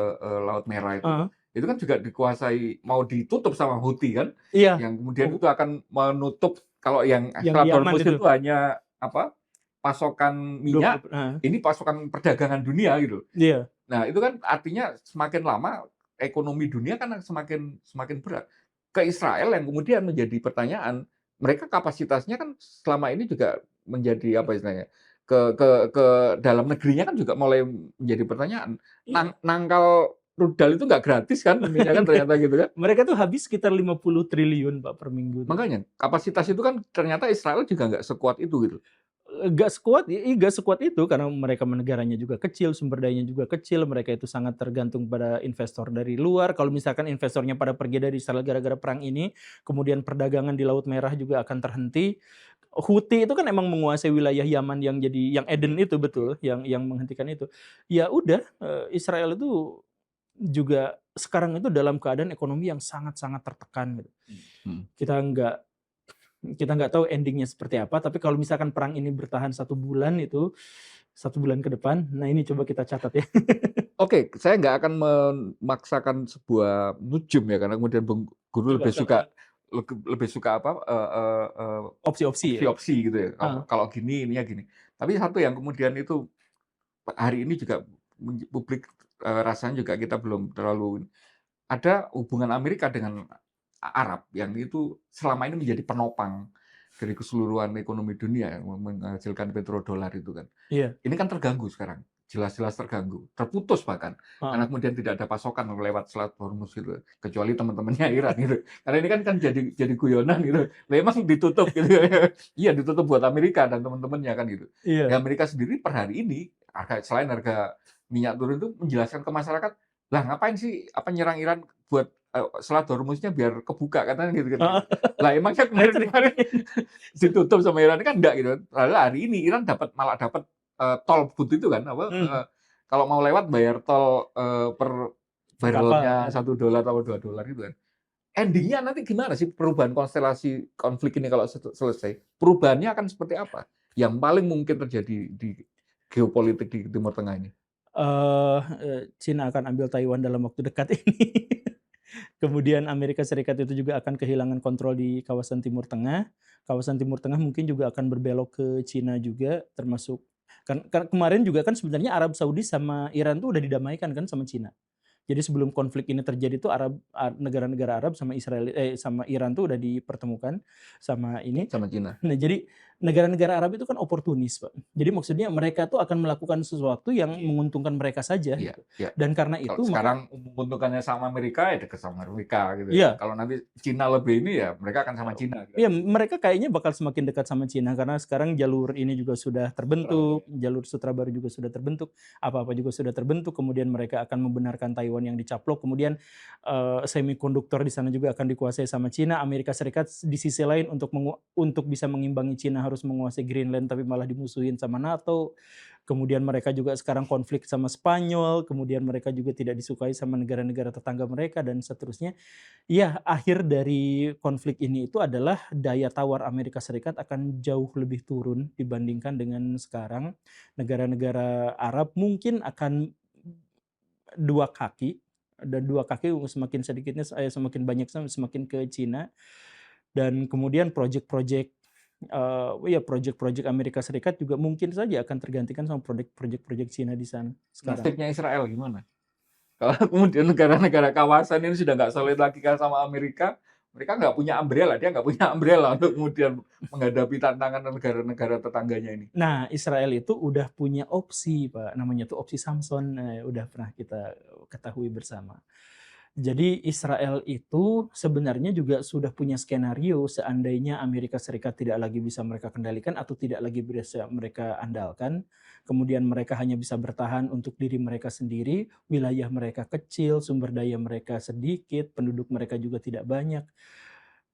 Laut Merah itu kan juga dikuasai, mau ditutup sama Houthi kan, yang kemudian itu akan menutup. Kalau yang selat Hormuz itu hanya pasokan minyak, ini pasokan perdagangan dunia gitu. Nah, itu kan artinya semakin lama ekonomi dunia kan semakin berat. Ke Israel yang kemudian menjadi pertanyaan, mereka kapasitasnya kan selama ini juga menjadi apa istilahnya, ke dalam negerinya kan juga mulai menjadi pertanyaan. Nangkal rudal itu nggak gratis kan, kan ternyata gitu kan. Mereka tuh habis sekitar 50 triliun Pak per minggu. Makanya kapasitas itu kan ternyata Israel juga nggak sekuat itu gitu. Gak sekuat itu karena mereka negaranya juga kecil, sumber dayanya juga kecil, mereka itu sangat tergantung pada investor dari luar. Kalau misalkan investornya pada pergi dari Israel gara-gara perang ini, kemudian perdagangan di Laut Merah juga akan terhenti. Houthi itu kan emang menguasai wilayah Yaman yang Eden itu, betul, yang menghentikan itu. Ya udah, Israel itu juga sekarang itu dalam keadaan ekonomi yang sangat-sangat tertekan gitu. Kita nggak tahu endingnya seperti apa, tapi kalau misalkan perang ini bertahan 1 bulan itu, 1 bulan ke depan, nah ini coba kita catat ya. Oke, saya nggak akan memaksakan sebuah nujum ya, karena kemudian Bung Guru lebih suka opsi-opsi gitu ya. Kalau gini, ininya gini. Tapi satu yang kemudian itu hari ini juga publik rasanya juga kita belum terlalu, ada hubungan Amerika dengan Arab yang itu selama ini menjadi penopang dari keseluruhan ekonomi dunia yang menghasilkan petrodolar itu kan. Iya. Ini kan terganggu sekarang, jelas-jelas terganggu, terputus bahkan. Karena kemudian tidak ada pasokan lewat Selat Hormuz gitu, kecuali teman-temannya Iran gitu. Karena ini kan jadi guyonan gitu. Memang ditutup gitu. Iya, ditutup buat Amerika dan teman-temannya kan gitu. Iya. Ya Amerika sendiri per hari ini selain harga minyak turun itu menjelaskan ke masyarakat, lah ngapain sih nyerang Iran buat Selat Hormuznya biar kebuka katanya gitu kan. Lah emangnya kemarin ditutup sama Iran kan enggak gitu. Lalu hari ini Iran malah dapat tol but itu kan kalau mau lewat bayar tol per barrelnya $1 atau $2 gitu kan. Endingnya nanti gimana sih perubahan konstelasi konflik ini kalau selesai? Perubahannya akan seperti apa? Yang paling mungkin terjadi di geopolitik di Timur Tengah ini? Cina akan ambil Taiwan dalam waktu dekat ini. Kemudian Amerika Serikat itu juga akan kehilangan kontrol di kawasan Timur Tengah. Kawasan Timur Tengah mungkin juga akan berbelok ke Cina juga, termasuk kan kemarin juga kan sebenarnya Arab Saudi sama Iran tuh udah didamaikan kan sama Cina. Jadi sebelum konflik ini terjadi tuh negara-negara Arab sama sama Iran tuh udah dipertemukan sama Cina. Nah, jadi negara-negara Arab itu kan oportunis, Pak. Jadi maksudnya mereka tuh akan melakukan sesuatu yang menguntungkan mereka saja. Iya, Gitu. iya. Dan karena itu sekarang menguntungkannya sama Amerika ya dekat sama Amerika gitu. Iya. Kalau nanti Cina lebih ini ya mereka akan sama Cina. Iya, mereka kayaknya bakal semakin dekat sama Cina karena sekarang jalur ini juga sudah terbentuk, jalur sutra baru juga sudah terbentuk, apa-apa juga sudah terbentuk. Kemudian mereka akan membenarkan Taiwan yang dicaplok. Kemudian semikonduktor di sana juga akan dikuasai sama Cina. Amerika Serikat di sisi lain untuk bisa mengimbangi Cina harus menguasai Greenland tapi malah dimusuhin sama NATO. Kemudian mereka juga sekarang konflik sama Spanyol, kemudian mereka juga tidak disukai sama negara-negara tetangga mereka dan seterusnya. Ya, akhir dari konflik ini itu adalah daya tawar Amerika Serikat akan jauh lebih turun dibandingkan dengan sekarang. Negara-negara Arab mungkin akan dua kaki, dan dua kaki semakin sedikitnya semakin banyak semakin ke Cina. Dan kemudian proyek-proyek Amerika Serikat juga mungkin saja akan tergantikan sama proyek Cina di sana sekarang. Nasibnya Israel gimana? Kalau kemudian negara-negara kawasan ini sudah nggak solid lagi kan sama Amerika, mereka nggak punya umbrella, dia nggak punya umbrella untuk kemudian menghadapi tantangan negara-negara tetangganya ini. Nah, Israel itu udah punya opsi, Pak, namanya tuh opsi Samson, udah pernah kita ketahui bersama. Jadi Israel itu sebenarnya juga sudah punya skenario seandainya Amerika Serikat tidak lagi bisa mereka kendalikan atau tidak lagi bisa mereka andalkan, kemudian mereka hanya bisa bertahan untuk diri mereka sendiri, wilayah mereka kecil, sumber daya mereka sedikit, penduduk mereka juga tidak banyak.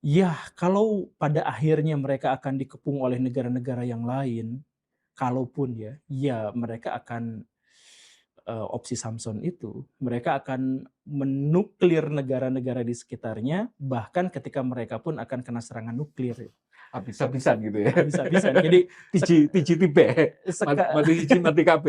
Ya, kalau pada akhirnya mereka akan dikepung oleh negara-negara yang lain, kalaupun ya mereka akan opsi Samson itu, mereka akan menuklir negara-negara di sekitarnya, bahkan ketika mereka pun akan kena serangan nuklir. Habis-habisan gitu ya. Habis-habisan. Jadi tiji tibe, mati KB.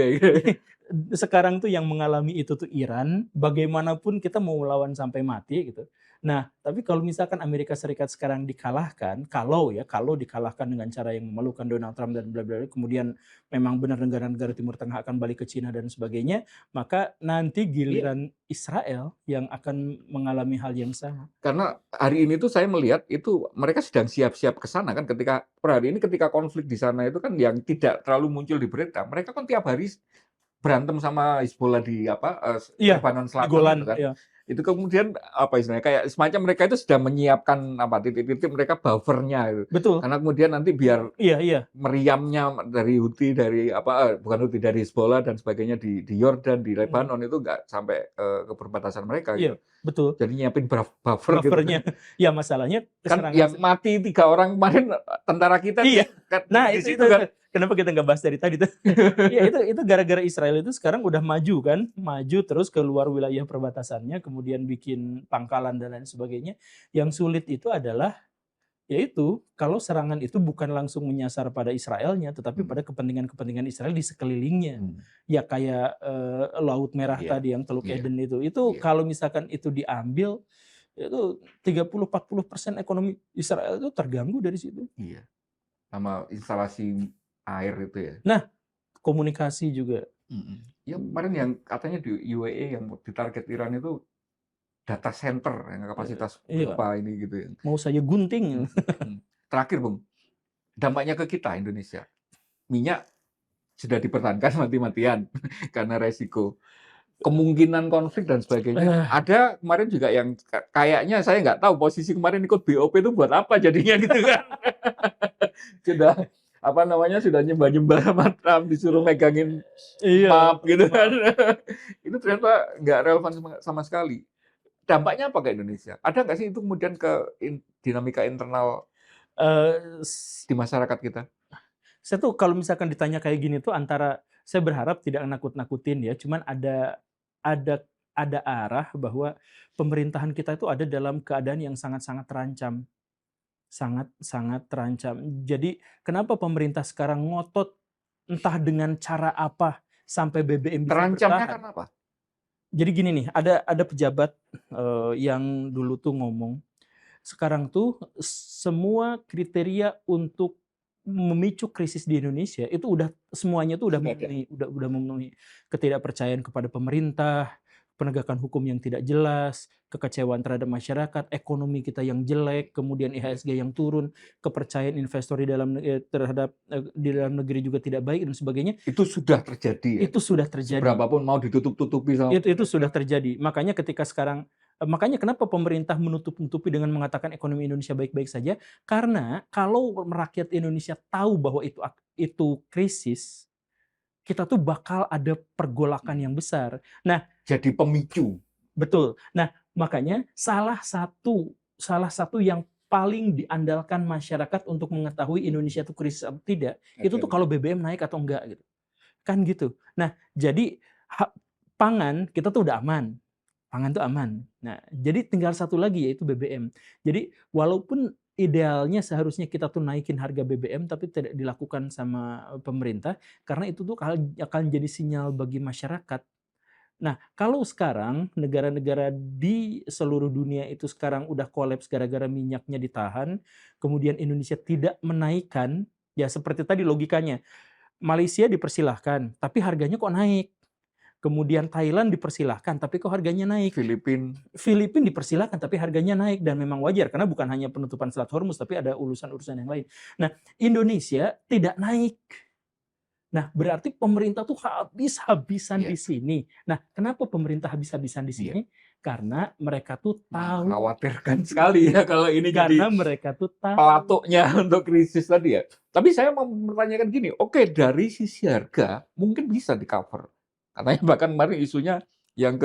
Sekarang tuh yang mengalami itu tuh Iran, bagaimanapun kita mau melawan sampai mati gitu. Nah, tapi kalau misalkan Amerika Serikat sekarang dikalahkan, kalau dikalahkan dengan cara yang memalukan Donald Trump dan bla bla, kemudian memang benar negara-negara Timur Tengah akan balik ke Cina dan sebagainya, maka nanti giliran Israel yang akan mengalami hal yang sama. Karena hari ini tuh saya melihat itu mereka sedang siap-siap ke sana kan ketika per hari ini ketika konflik di sana itu kan yang tidak terlalu muncul di berita, mereka kan tiap hari berantem sama Hizbullah di Lebanon Selatan Golan, gitu kan. Itu kemudian istilahnya kayak semacam mereka itu sudah menyiapkan titik-titik mereka buffernya gitu. Betul. Karena kemudian nanti biar meriamnya dari Houthi bukan Houthi dari Hizbullah dan sebagainya di Yordan di Lebanon itu nggak sampai ke perbatasan mereka gitu. Betul. Jadi nyiapin buffernya. Gitu. Ya masalahnya kan yang mati 3 orang kemarin tentara kita. Nah itu kan. Kenapa kita nggak bahas dari tadi tuh? Ya itu gara-gara Israel itu sekarang udah maju terus keluar wilayah perbatasannya, kemudian bikin pangkalan dan lain sebagainya. Yang sulit itu adalah yaitu kalau serangan itu bukan langsung menyasar pada Israelnya, tetapi pada kepentingan-kepentingan Israel di sekelilingnya. Ya kayak Laut Merah tadi yang Teluk Eden itu kalau misalkan itu diambil, itu 30-40% ekonomi Israel itu terganggu dari situ. Iya. Sama instalasi air itu ya. Nah, komunikasi juga. Ya kemarin yang katanya di UAE yang ditarget Iran itu data center yang kapasitas berapa ini gitu ya. Mau saya gunting. Terakhir Bung, dampaknya ke kita Indonesia. Minyak sudah dipertahankan mati-matian karena resiko. Kemungkinan konflik dan sebagainya. Ada kemarin juga yang kayaknya saya nggak tahu posisi kemarin ikut BOP itu buat apa jadinya gitu kan. Sudah apa namanya sudah nyembah-nyembah sama Trump disuruh megangin map gitu kan. Itu ternyata nggak relevan sama sekali. Dampaknya apa ke Indonesia? Ada nggak sih itu kemudian ke dinamika internal di masyarakat kita? Saya tuh kalau misalkan ditanya kayak gini tuh antara saya berharap tidak nakut-nakutin ya, cuman ada arah bahwa pemerintahan kita itu ada dalam keadaan yang sangat-sangat terancam. Sangat-sangat terancam. Jadi kenapa pemerintah sekarang ngotot entah dengan cara apa sampai BBM bisa Terancamnya bertahan. karena apa? Jadi gini nih, ada pejabat yang dulu tuh ngomong, sekarang tuh semua kriteria untuk memicu krisis di Indonesia itu semuanya tuh udah memenuhi ketidakpercayaan kepada pemerintah, penegakan hukum yang tidak jelas, kekecewaan terhadap masyarakat, ekonomi kita yang jelek, kemudian IHSG yang turun, kepercayaan investor di dalam negeri juga tidak baik dan sebagainya. Itu sudah terjadi ya. Itu sudah terjadi. Seberapapun mau ditutup-tutupi sama itu sudah terjadi. Makanya kenapa pemerintah menutup-nutupi dengan mengatakan ekonomi Indonesia baik-baik saja? Karena kalau rakyat Indonesia tahu bahwa itu krisis, kita tuh bakal ada pergolakan yang besar. Nah, jadi pemicu. Betul. Nah, makanya salah satu yang paling diandalkan masyarakat untuk mengetahui Indonesia itu krisis atau tidak, itu tuh kalau BBM naik atau enggak gitu. Kan gitu. Nah, jadi pangan kita tuh udah aman. Pangan tuh aman. Nah, jadi tinggal satu lagi yaitu BBM. Jadi walaupun idealnya seharusnya kita tuh naikin harga BBM tapi tidak dilakukan sama pemerintah karena itu tuh akan jadi sinyal bagi masyarakat. Nah, kalau sekarang negara-negara di seluruh dunia itu sekarang udah kolaps gara-gara minyaknya ditahan, kemudian Indonesia tidak menaikkan, ya seperti tadi logikanya. Malaysia dipersilahkan, tapi harganya kok naik. Kemudian Thailand dipersilahkan, tapi kok harganya naik. Filipina dipersilahkan, tapi harganya naik. Dan memang wajar, karena bukan hanya penutupan Selat Hormuz, tapi ada urusan-urusan yang lain. Nah, Indonesia tidak naik. Nah, berarti pemerintah tuh habis-habisan di sini. Nah, kenapa pemerintah habis-habisan di sini? Karena mereka tuh tahu. Mengkhawatirkan sekali ya kalau ini karena mereka tuh tahu pelatuknya untuk krisis tadi ya. Tapi saya mau mempertanyakan gini, oke, dari sisi harga mungkin bisa di-cover. Katanya bahkan kemarin isunya yang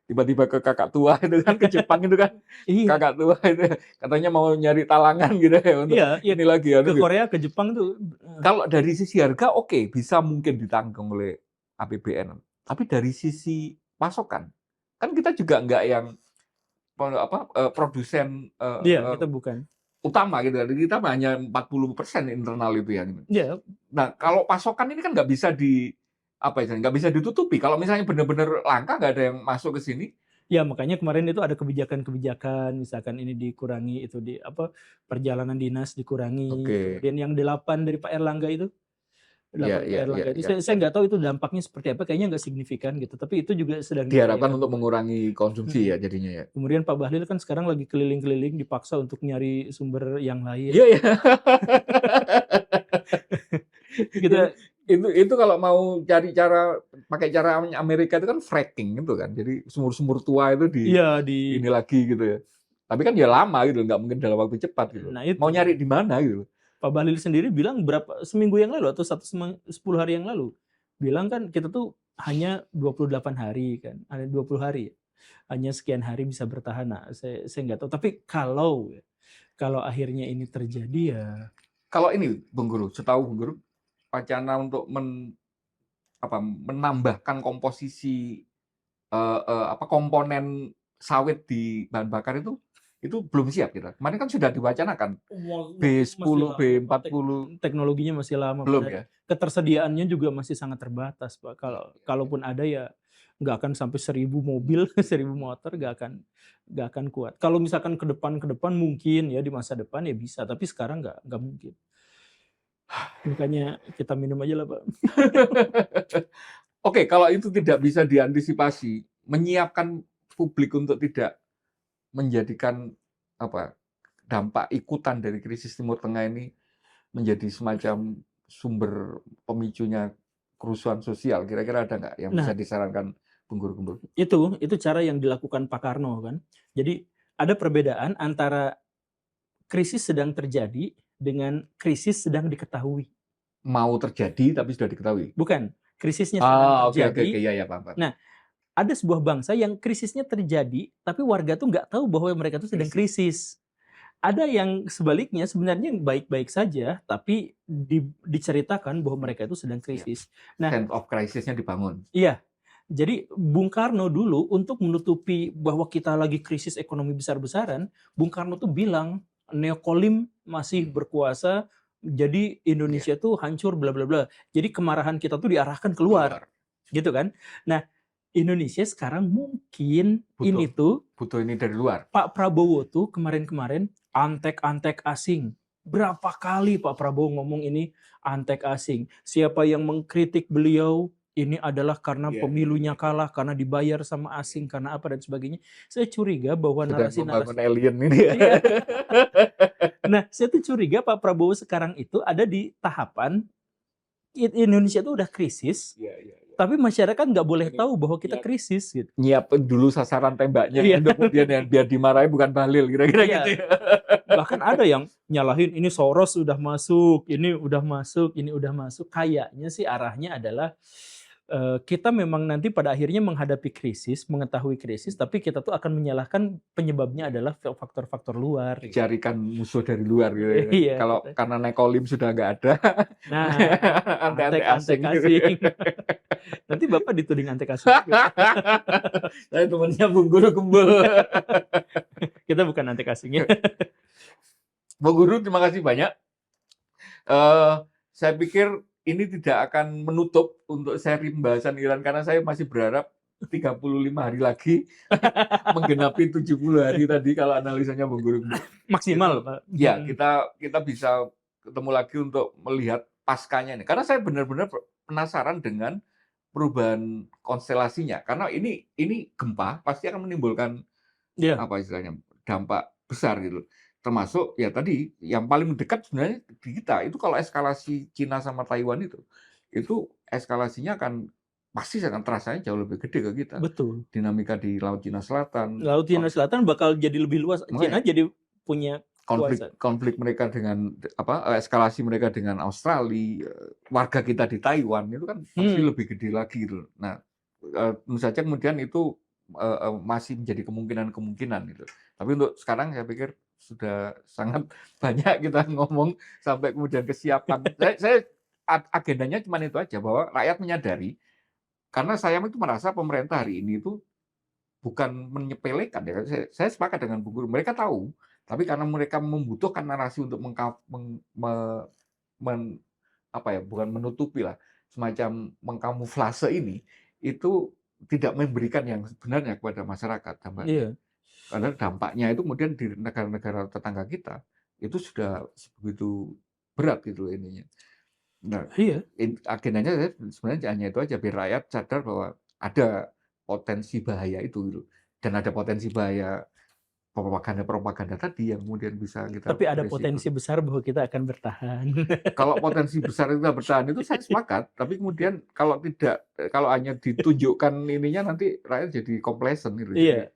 tiba-tiba ke kakak tua itu kan, ke Jepang itu kan. Kakak tua itu katanya mau nyari talangan gitu ya untuk ini lagi ya. Ke Korea, ke Jepang tuh. Kalau dari sisi harga oke, bisa mungkin ditanggung oleh APBN. Tapi dari sisi pasokan, kan kita juga nggak yang produsen kita bukan utama gitu. Kita hanya 40% internal itu ya. Nah, kalau pasokan ini kan nggak bisa nggak bisa ditutupi. Kalau misalnya benar-benar langka, nggak ada yang masuk ke sini. Ya, makanya kemarin itu ada kebijakan-kebijakan, misalkan ini dikurangi, itu perjalanan dinas dikurangi. Kemudian yang 8 dari Pak Erlangga itu, saya nggak tahu itu dampaknya seperti apa, kayaknya nggak signifikan gitu. Tapi itu juga sedang diharapkan untuk mengurangi konsumsi ya jadinya ya. Kemudian Pak Bahlil kan sekarang lagi keliling-keliling, dipaksa untuk nyari sumber yang lain. Iya. Itu kalau mau pakai cara Amerika itu kan fracking itu kan. Jadi sumur-sumur tua itu ini lagi gitu ya. Tapi kan ya lama gitu, nggak mungkin dalam waktu cepat gitu. Nah, mau nyari di mana gitu. Pak Bahlil sendiri bilang seminggu yang lalu atau 10 hari yang lalu bilang kan kita tuh hanya 28 hari kan, ada 20 hari. Hanya sekian hari bisa bertahan. Nah, saya nggak tahu. Tapi kalau akhirnya ini terjadi ya. Kalau ini Bung Guru, setahu Bung Guru, wacana untuk menambahkan komposisi komponen sawit di bahan bakar itu belum siap kita. Kemarin kan sudah diwacanakan B10, B40. Teknologinya masih lama. Belum ya. Ketersediaannya juga masih sangat terbatas, Pak. Kalaupun ada ya nggak akan sampai 1.000 mobil, 1.000 motor, nggak akan kuat. Kalau misalkan ke depan mungkin ya, di masa depan ya bisa, tapi sekarang nggak mungkin. Makanya kita minum aja lah, Pak. Oke, kalau itu tidak bisa diantisipasi, menyiapkan publik untuk tidak menjadikan dampak ikutan dari krisis Timur Tengah ini menjadi semacam sumber pemicunya kerusuhan sosial? Kira-kira ada nggak yang bisa disarankan Bung Guru? Itu cara yang dilakukan Pak Karno kan. Jadi ada perbedaan antara krisis sedang terjadi dengan krisis sedang diketahui. Mau terjadi tapi sudah diketahui? Bukan, krisisnya sedang terjadi. Oke. Ya, Pak. Nah, ada sebuah bangsa yang krisisnya terjadi, tapi warga tuh nggak tahu bahwa mereka tuh sedang krisis. Ada yang sebaliknya sebenarnya baik-baik saja, tapi diceritakan bahwa mereka itu sedang krisis. Nah, sense of crisis-nya dibangun. Iya. Jadi Bung Karno dulu untuk menutupi bahwa kita lagi krisis ekonomi besar-besaran, Bung Karno tuh bilang neokolim masih berkuasa, jadi Indonesia tuh hancur bla bla bla. Jadi kemarahan kita tuh diarahkan keluar. Gitu kan? Nah, Indonesia sekarang mungkin butuh ini dari luar. Pak Prabowo tuh kemarin-kemarin antek-antek asing. Berapa kali Pak Prabowo ngomong ini antek asing. Siapa yang mengkritik beliau ini adalah karena pemilunya kalah, karena dibayar sama asing, karena apa dan sebagainya. Saya curiga bahwa narasi-narasi alien ini. Nah, saya tuh curiga Pak Prabowo sekarang itu ada di tahapan Indonesia tuh udah krisis. Tapi masyarakat nggak boleh tahu bahwa kita krisis. Gitu. Nyiapin dulu sasaran tembaknya untuk kemudian biar dimarahin bukan Bahlil, kira-kira gitu. Bahkan ada yang nyalahin ini Soros udah masuk, ini udah masuk, ini udah masuk. Kayaknya sih arahnya adalah kita memang nanti pada akhirnya menghadapi krisis, mengetahui krisis, tapi kita tuh akan menyalahkan penyebabnya adalah faktor-faktor luar. Carikan musuh dari luar gitu. Kalau karena nekolim sudah nggak ada, nah, antek asing. Nanti Bapak dituding antek asing. Saya temannya Bung Guru Gembel. Kita bukan antek asingnya. Bung Guru, terima kasih banyak. Saya pikir ini tidak akan menutup untuk seri pembahasan Iran karena saya masih berharap 35 hari lagi menggenapi 70 hari tadi kalau analisanya Bung Guru. Maksimal, Pak. Ya, kita bisa ketemu lagi untuk melihat paskanya ini. Karena saya benar-benar penasaran dengan perubahan konstelasinya. Karena ini gempa pasti akan menimbulkan apa istilahnya dampak besar gitu. Termasuk ya tadi yang paling dekat sebenarnya di kita itu kalau eskalasi Cina sama Taiwan itu eskalasinya akan pasti akan terasanya jauh lebih gede ke kita. Betul. Dinamika di Laut Cina Selatan. Laut Cina Selatan bakal jadi lebih luas. Cina jadi punya konflik mereka dengan eskalasi mereka dengan Australia, warga kita di Taiwan itu kan pasti lebih gede lagi gitu. Nah, tentu saja kemudian itu masih menjadi kemungkinan gitu. Tapi untuk sekarang saya pikir sudah sangat banyak kita ngomong sampai kemudian kesiapan. saya agendanya cuma itu aja bahwa rakyat menyadari karena saya itu merasa pemerintah hari ini itu bukan menyepelekan ya. Saya sepakat dengan Bung Guru. Mereka tahu, tapi karena mereka membutuhkan narasi untuk bukan menutupi lah, semacam mengkamuflase ini itu tidak memberikan yang sebenarnya kepada masyarakat dampaknya. Karena dampaknya itu kemudian di negara-negara tetangga kita itu sudah begitu berat gitu ininya. Nah, agendanya sebenarnya hanya itu aja biar rakyat sadar bahwa ada potensi bahaya itu gitu. Dan ada potensi bahaya propaganda tadi yang kemudian bisa kita. Tapi ada potensi besar bahwa kita akan bertahan. Kalau potensi besar kita bertahan itu saya sepakat, tapi kemudian kalau hanya ditunjukkan ininya nanti rakyat jadi complacent gitu. Iya.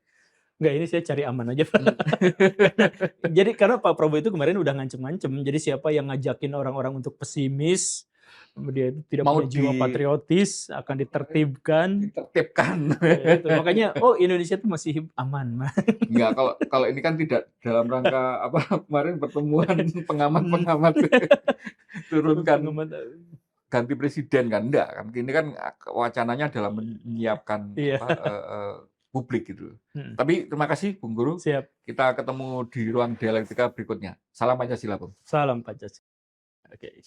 Enggak, ini saya cari aman aja, Pak. Jadi karena Pak Prabowo itu kemarin udah ngancem-ngancem, jadi siapa yang ngajakin orang-orang untuk pesimis, dia itu tidak punya jiwa patriotis, akan ditertibkan. Ya, itu. Makanya, Indonesia itu masih aman. Enggak, kalau ini kan tidak dalam rangka kemarin pertemuan pengamat-pengamat turunkan ganti presiden kan, enggak kan. Ini kan wacananya adalah menyiapkan publik gitu. Tapi terima kasih Bung Guru. Siap. Kita ketemu di ruang dialektika berikutnya. Salam Pancasila, Bung. Salam Pancasila. Oke.